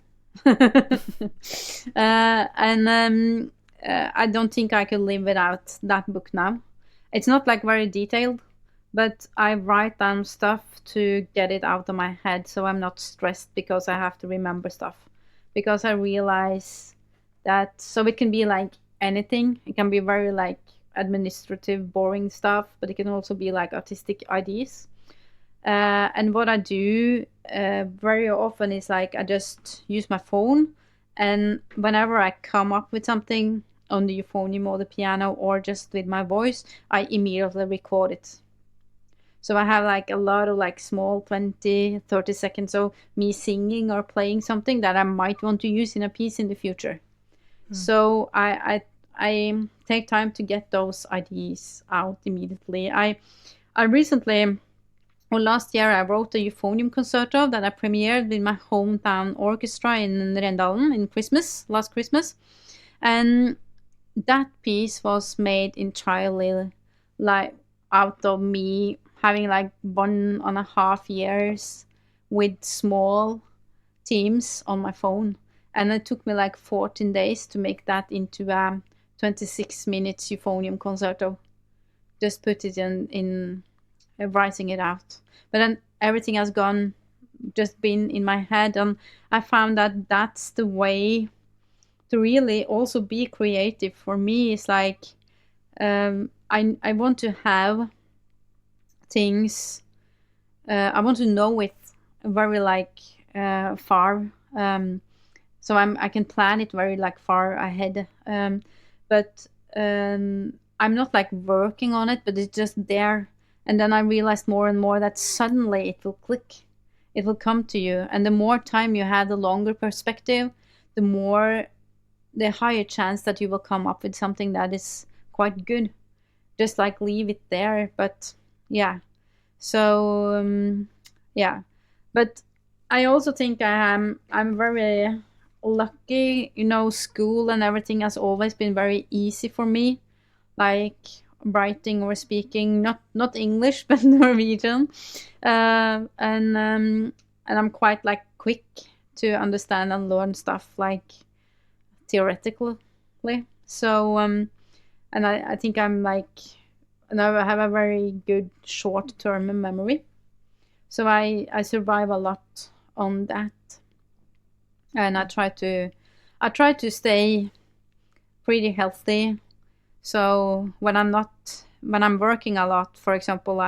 and I don't think I could live without that book now. It's not like very detailed, but I write down stuff to get it out of my head, so I'm not stressed because I have to remember stuff. Because I realize that, so it can be like anything. It can be very like administrative, boring stuff, but it can also be like artistic ideas. And what I do very often is like I just use my phone, and whenever I come up with something on the euphonium or the piano or just with my voice, I immediately record it. So I have like a lot of like small 20-30 seconds of me singing or playing something that I might want to use in a piece in the future. So I take time to get those ideas out immediately. I recently, well, last year I wrote a euphonium concerto that I premiered with my hometown orchestra in Rendalen in last Christmas. And that piece was made entirely like out of me having like 1.5 years with small teams on my phone. And it took me like 14 days to make that into a 26 minutes euphonium concerto. Just put it in writing it out. But then everything has just been in my head, and I found that that's the way to really also be creative. For me, it's like I want to have things, I want to know it very like far, so I can plan it very like far ahead, but I'm not like working on it, but it's just there. And then I realized more and more that suddenly it will click. It will come to you. And the more time you have, the longer perspective, the higher chance that you will come up with something that is quite good. Just like leave it there. But yeah. So, yeah. But I also think I'm very lucky. School and everything has always been very easy for me. Like writing or speaking, not English but Norwegian, and I'm quite like quick to understand and learn stuff like theoretically. So and I think I'm like, and I have a very good short-term memory, so I survive a lot on that, and I try to stay pretty healthy. So when I'm working a lot, for example,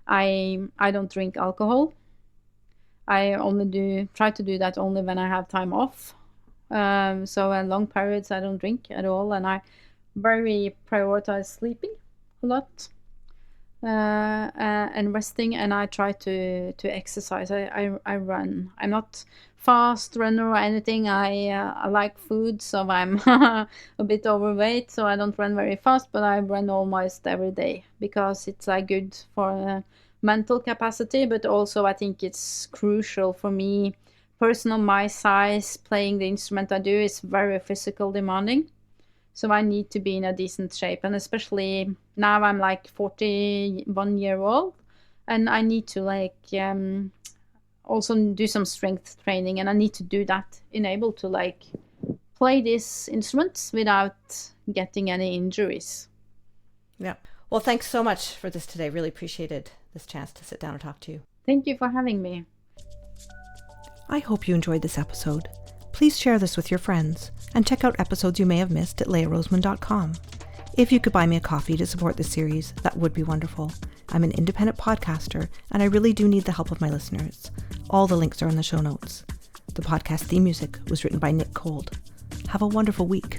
I don't drink alcohol. I only try to do that only when I have time off. So in long periods I don't drink at all, and I very prioritize sleeping a lot and resting, and I try to exercise. I run. I'm not fast runner or anything. I like food, so I'm a bit overweight, so I don't run very fast, but I run almost every day because it's like good for mental capacity, but also I think it's crucial for me. Person of my size, playing the instrument I do is very physical demanding, so I need to be in a decent shape, and especially now I'm like 41 year old, and I need to like also do some strength training, and I need to do that in able to like play these instruments without getting any injuries. Yeah. Well, thanks so much for this today. Really appreciated this chance to sit down and talk to you. Thank you for having me. I hope you enjoyed this episode. Please share this with your friends and check out episodes you may have missed at learoseman.com. If you could buy me a coffee to support this series, that would be wonderful. I'm an independent podcaster, and I really do need the help of my listeners. All the links are in the show notes. The podcast theme music was written by Nick Cold. Have a wonderful week.